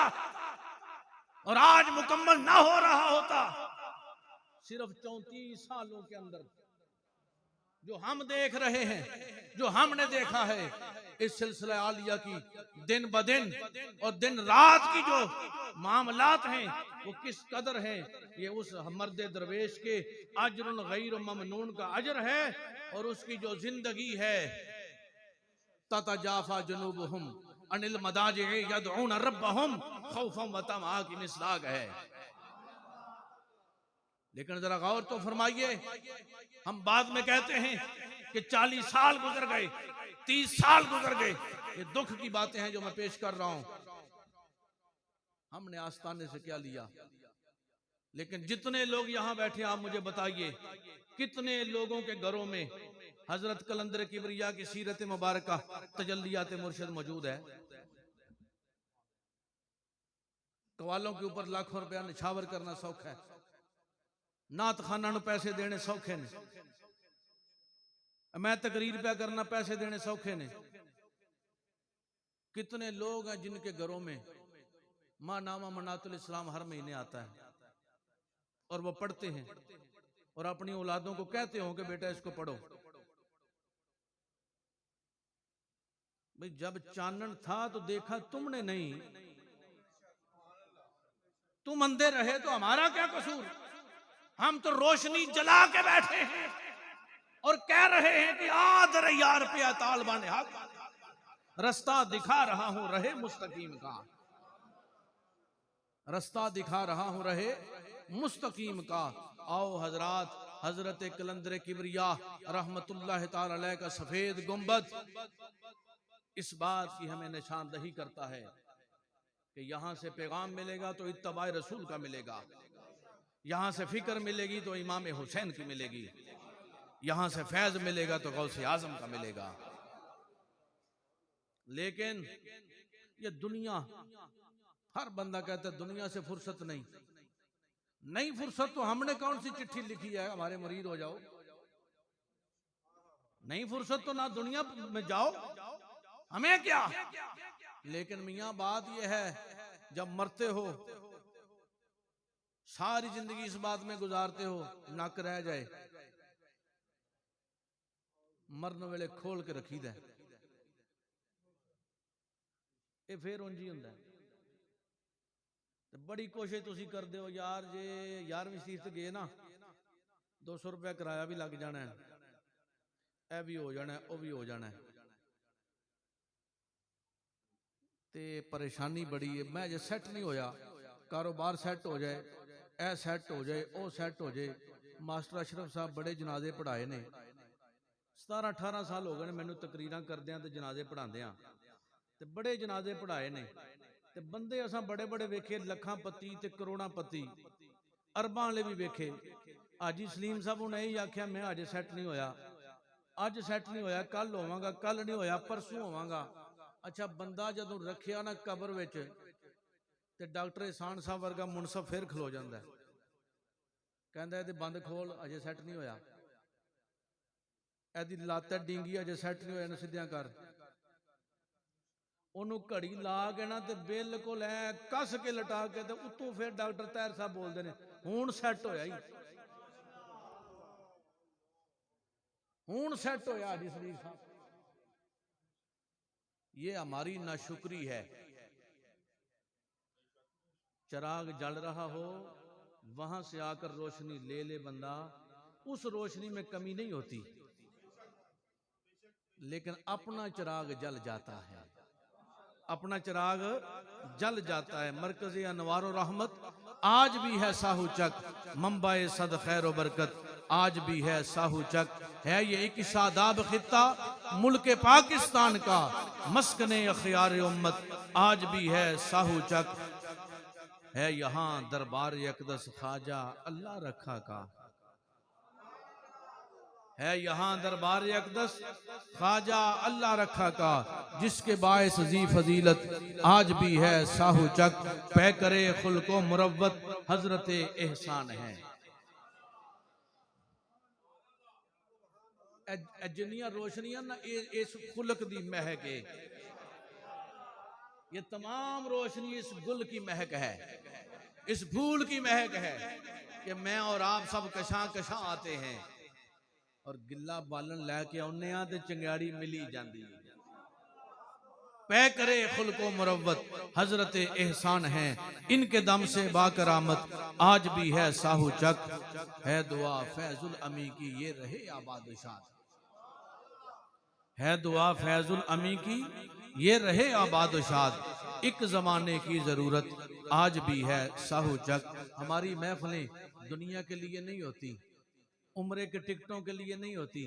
और आज मुकम्मल ना हो रहा होता। सिर्फ 34 सालों के अंदर जो हम देख रहे हैं, जो हमने देखा है इस सिलसिला आलिया की दिन ब दिन और दिन रात की जो मामलात हैं वो किस कदर हैं, ये उस मर्द दरवेश के अजरुन गैर ममनून का अजर है। और उसकी जो जिंदगी है, ततजाफा जुनूबुहुम अनिल मदाजिअ यदऊन रब्बहुम खौफन व तमआ की मिसदाक है। लेकिन जरा गौर तो फरमाइए, हम बाद में कहते हैं कि 40 साल गुजर गए, 30 साल गुजर गए। ये दुख की बातें हैं जो मैं पेश कर रहा हूं। हमने आस्ताने से क्या लिया? लेकिन जितने लोग यहां बैठे, आप मुझे बताइए कितने लोगों के घरों में हजरत कलंदर किबरिया की सीरत मुबारक तजल्लियात मुर्शिद मौजूद है? कवालों के ऊपर लाखों रुपया निछावर करना सौखा है, नात खाना पैसे देने सौखे ने, मैं तकरीर पे करना पैसे देने सौखे ने। कितने लोग हैं जिनके घरों में माँ नामा मनातुल इस्लाम हर महीने आता है और वो पढ़ते हैं और अपनी औलादों को कहते हो कि बेटा इसको पढ़ो। भाई जब चानन था तो देखा तुमने नहीं, तुम अंधे रहे तो हमारा क्या कसूर? हम तो रोशनी जला के बैठे हैं और कह रहे हैं कि आदर यार पे तालिबान हक, रास्ता दिखा रहा हूं रहे मुस्तकीम का, रास्ता दिखा रहा हूं रहे मुस्तकीम का। आओ हजरात, हजरत कलंदर किबरिया रहमतुल्लाह ताला अलैह का सफेद गुंबद इस बात की हमें निशानदही करता है कि यहां से पैगाम मिलेगा तो इत्तबाए रसूल का मिलेगा, यहां से फिक्र मिलेगी तो इमाम हुसैन की मिलेगी, यहां से फैज मिलेगा तो गौसे आजम का मिलेगा। लेकिन ये दुनिया, हर बंदा कहता है दुनिया से फुर्सत नहीं। नहीं फुर्सत तो हमने कौन सी चिट्ठी लिखी है हमारे मुरीद हो जाओ? नहीं फुर्सत तो ना दुनिया में जाओ, हमें क्या। लेकिन मियां बात यह है, जब मरते हो सारी जिंदगी इस बात में गुजारते हो नक रह जाए, मरने वेले खोल के रखी दे, ये फिर उंजी हुंदा। ਤੇ ਬੜੀ ਕੋਸ਼ਿਸ਼ ਤੁਸੀਂ ਕਰਦੇ ਹੋ ਯਾਰ, ਜੇ 11ਵੀਂ ਸ਼ਰੀਫ ਤੇ ਗਏ ਨਾ 200 ਰੁਪਏ ਕਿਰਾਇਆ ਵੀ ਲੱਗ ਜਾਣਾ, ਇਹ ਵੀ ਹੋ ਜਾਣਾ, ਉਹ ਵੀ ਹੋ ਜਾਣਾ, ਤੇ ਪਰੇਸ਼ਾਨੀ बड़ी है। मैं अजे सैट नहीं होया, कारोबार सैट हो जाए, ए सैट हो जाए, ओ सैट हो जाए। मास्टर अशरफ साहब बड़े जनाजे पढ़ाए ने, 17-18 साल हो गए मैनू तकरीरां करदियां ते जनाजे पढ़ांदियां, ते बड़े जनाजे पढ़ाए ने, ते बंदे असां बड़े बड़े वेखे, लखां पति ते करोड़ां पति, अरबां वाले भी वेखे। हाजी सलीम साहब ने यही आख्या, मैं अजे सैट नहीं होया, अज सैट नहीं होया, कल होवांगा, कल नहीं होया परसों होवांगा। अच्छा, बंदा जदों रखिया ना कबर विच, ते डॉक्टर एहसान साहब वर्गा मुनसफ फिर खलो जांदा है, कहंदा इहदे बंद खोल, अजे सैट नहीं होया, इहदी लत्त डींगी, अजे सैट नहीं होया, इहनूं सीधियां कर। ओनू घड़ी ला के ना ते बिल्कुल ऐ कस के लटा के, ते उत्तों फिर डॉक्टर तैर साहब बोलते हैं हुण सैट होया ही, हुण सैट होया हाजी सलीम साहब। ये हमारी नाशुक्री है। चिराग जल रहा हो, वहां से आकर रोशनी ले ले बंदा, उस रोशनी में कमी नहीं होती, लेकिन अपना चिराग जल जाता है, अपना चिराग जल जाता है। मरकज़ अनवार और रहमत आज भी है साहू चक, मंबाए सद खैर और बरकत आज भी है साहू चक। है ये एक शादाब खित्ता मुल्क पाकिस्तान का, मस्कने अखियार उम्मत आज भी है साहू चक। है यहाँ दरबार यकदस ख्वाजा अल्लाह रखा का, है यहाँ दरबार यकदस ख्वाजा अल्लाह रखा का, जिसके बायस जी फजीलत आज भी है साहू चक। पै करे खुल्को मुरव्वत हजरत एहसान है। जिन्नियां रोशनियां ना इस खुलक दी महक है, ये तमाम रोशनी इस गुल की महक है, इस फूल की महक है कि मैं और आप सब कशां कशां आते हैं और गिला बालन लैके आउने आ ते चंगाड़ी मिली जाती है। पै करे खुल्को मुरव्वत हजरत एहसान है, इनके दम से बाकरामत आज भी है साहू चक। है दुआ फैजुल अमी की ये रहे आबाद शाद, है दुआ फैजुल अमी की ये रहे आबाद शाद। एक जमाने की जरूरत आज भी है साहू चक। हमारी महफिलें दुनिया के लिए नहीं होती, उम्रे के टिकटों के लिए नहीं होती,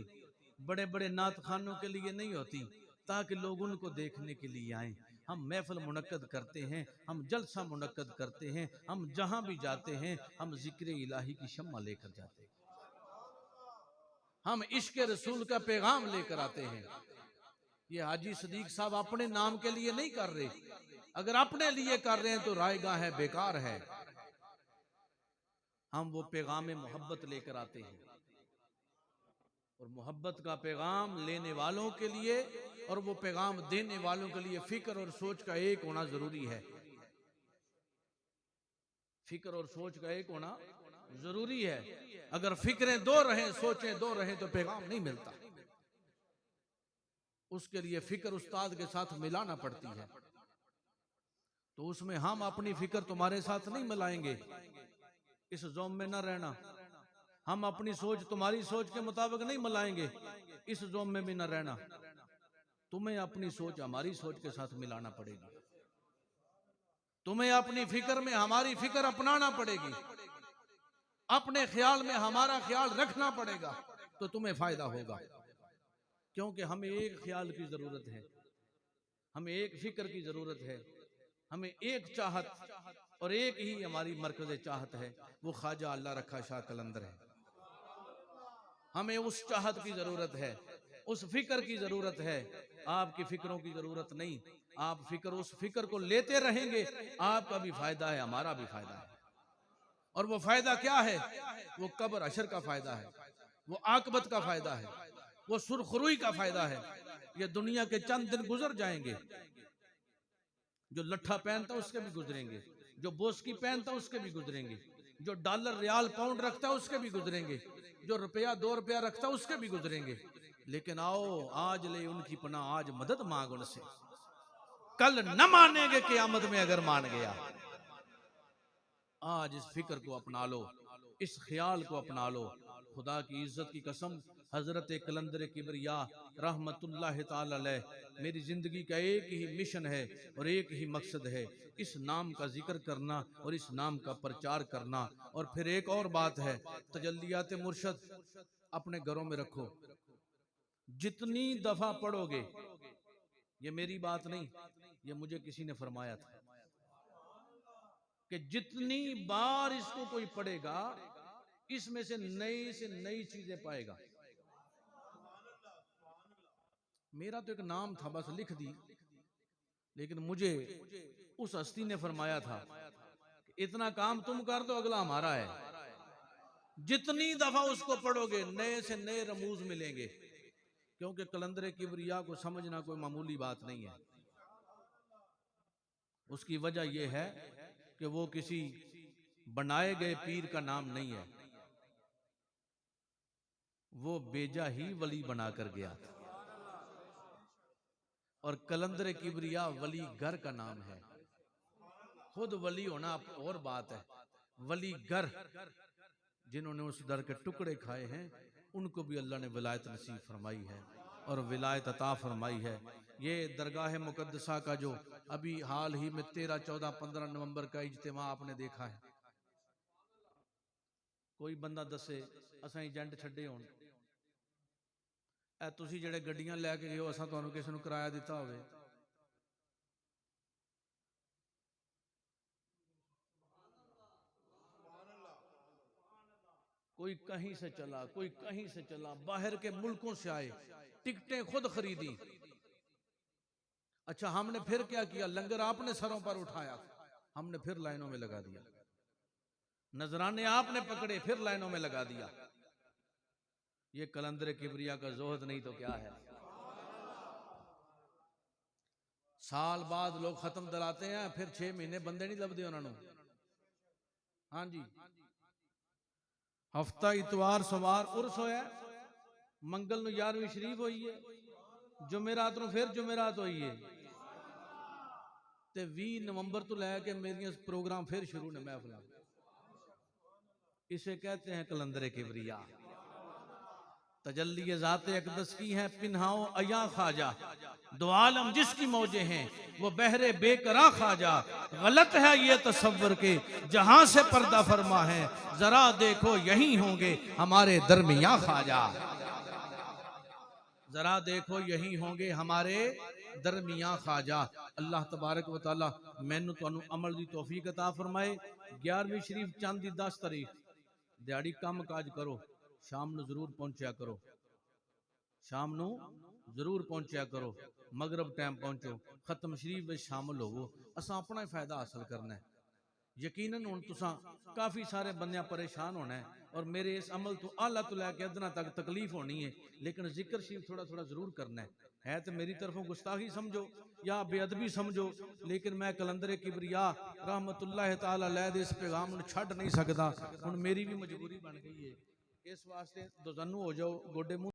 बड़े बड़े नात खानों के लिए नहीं होती, ताकि लोग उनको देखने के लिए आए। हम महफिल मुनक्कद करते हैं, हम जलसा मुनक्कद करते हैं, हम जहां भी जाते हैं हम जिक्र इलाही की शम्मा लेकर जाते हैं, हम इश्क रसूल का पैगाम लेकर आते हैं। ये हाजी सदीक साहब अपने नाम के लिए नहीं कर रहे, अगर अपने लिए कर रहे हैं तो रायगाह है, बेकार है। हम वो पैगाम मोहब्बत लेकर आते हैं, और मोहब्बत का पैगाम लेने वालों के लिए और वो पैगाम देने वालों के लिए फिक्र और सोच का एक होना जरूरी है। फिक्र और सोच का एक होना जरूरी है। अगर फिक्रें दो रहें, सोचें दो रहें तो पैगाम नहीं मिलता। उसके लिए फिक्र उस्ताद के साथ मिलाना पड़ती है, तो उसमें हम अपनी फिक्र तुम्हारे साथ नहीं मिलाएंगे, इस जोम में न रहना। हम अपनी सोच तुम्हारी सोच के मुताबिक नहीं मिलाएंगे, इस जोम में भी न रहना। तुम्हें अपनी सोच हमारी सोच के साथ मिलाना पड़ेगी, तुम्हें अपनी फिक्र में हमारी फिक्र अपनाना पड़ेगी, अपने ख्याल में हमारा ख्याल रखना पड़ेगा, तो तुम्हें फायदा होगा। क्योंकि हमें एक ख्याल की जरूरत है, हमें एक फिक्र की जरूरत है, हमें एक चाहत और एक ही हमारी मरकज़ चाहत है, वो ख्वाजा अल्लाह रखा शाह कलंदर है। हमें उस चाहत की जरूरत है, उस फिक्र की जरूरत है, आपकी फिक्रों की जरूरत नहीं। आप फिक्र उस फिक्र को लेते रहेंगे, आपका भी फायदा है, हमारा भी फायदा है। और वो फायदा क्या है? वो कब्र अशर का फायदा है, वो आकबत का फायदा है, वो सुरखरुई का फायदा है। ये दुनिया के चंद दिन गुजर जाएंगे, जो लट्ठा पहनता उसके भी गुजरेंगे, जो बोस्की पहनता उसके भी गुजरेंगे, जो डॉलर रियाल पाउंड रखता उसके भी गुजरेंगे, जो रुपया 2 रुपया रखता उसके भी गुजरेंगे। लेकिन आओ आज ले उनकी पनाह, आज मदद मांग उनसे, कल न मानेंगे क़यामत में अगर मान गया। आज इस फिक्र को अपना लो, इस ख्याल को अपना लो। खुदा की इज्जत की कसम, हजरत कलंदर किबरिया रहमतुल्लाह ताला अलैह, मेरी जिंदगी का एक ही मिशन है और एक ही मकसद है, इस नाम का जिक्र करना और इस नाम का प्रचार करना। और फिर एक और बात है, तजल्लियात मुर्शद अपने घरों में रखो। जितनी दफा पढ़ोगे, ये मेरी बात नहीं, ये मुझे किसी ने फरमाया था कि जितनी बार इसको कोई पढ़ेगा, इसमें से नई चीजें पाएगा। मेरा तो एक नाम था, बस लिख दी, लेकिन मुझे उस हस्ती ने फरमाया था कि इतना काम तुम कर दो, अगला हमारा है। जितनी दफा उसको पढ़ोगे, नए से नए रमूज मिलेंगे, क्योंकि कलंदर किबरिया को समझना कोई मामूली बात नहीं है। उसकी वजह यह है कि वो किसी बनाए गए पीर का नाम नहीं है, वो बेजा ही वली बनाकर गया था। और कलंदर किबरिया वली घर का नाम है। खुद वली होना और बात है, वली घर जिन्होंने उस दर के टुकड़े खाए हैं, उनको भी अल्लाह ने विलायत नसीब फरमाई है और विलायत अता फरमाई है। ये दरगाह मुकद्दसा का जो अभी हाल ही में 13, 14, 15 नवंबर का इज्तिमा आपने देखा है, कोई बंदा दसे असां एजेंट छड्डे होण, ए तुसी जेड़े गड्डियां लैके गए हो, असां तुहानू किसी नू किराया दिता होवे? कोई कहीं से चला, कोई कहीं से चला, बाहर के मुल्कों से आए, टिकटें खुद खरीदी। अच्छा, हमने फिर क्या किया? लंगर आपने सरों पर उठाया, हमने फिर लाइनों में लगा दिया। नजराने आपने पकड़े, फिर लाइनों में लगा दिया। ये कलंदर किबरिया का जोहद नहीं तो क्या है? साल बाद लोग खत्म दलाते हैं, फिर 6 महीने बंदे नहीं लभदे उन्होंने। हाँ जी, हफ्ता इतवार सवार उर्स होया, मंगल नू 11वीं शरीफ होई है, जुमेरात नू फिर जुमेरात होई है, ते 20 नवंबर तो लैके मेरियां प्रोग्राम फिर शुरू ने महफिल। इसे कहते हैं कलंदर किबरिया। तजल्ली ज़ात अक़दस की है पिन्हाओ अया ख्वाजा, दो आलम जिसकी मौजे हैं वो बहरे बेकरा ख्वाजा। गलत है ये तसव्वुर के जहां से पर्दा फरमा है, जरा देखो यही होंगे हमारे दरमियां ख्वाजा। जरा देखो यही होंगे हमारे दरमियां ख्वाजा। अल्लाह तबारक व तआला मैनू तुहानू अमल दी तौफीक अता फरमाए। 11वीं शरीफ चंद दी 10 तारीख दिहाड़ी काम काज करो, शाम नू जरूर पहुंचा करो, शाम नू जरूर पहुंचा करो, मगरब टाइम पहुंचो, खत्म शरीफ में शामिल होवो। असा अपना ही फायदा हासिल करना है। यकीनन हुण तुसां काफ़ी सारे बंदियां परेशान होना है, और मेरे इस अमल तो आला तो लैके अदना तक तकलीफ होनी है, लेकिन जिक्र शरीफ थोड़ा थोड़ा जरूर करना है तो मेरी तरफों गुस्ताखी समझो या बेअदबी समझो, लेकिन मैं कलंदर किबरिया रहमतुल्लाह ताला अलैह दे इस पैगाम नूं छड्ड नहीं सकदा। हुण मेरी भी मजबूरी बन गई है, इस वास्ते दोजन्नू हो जाओ, गोडे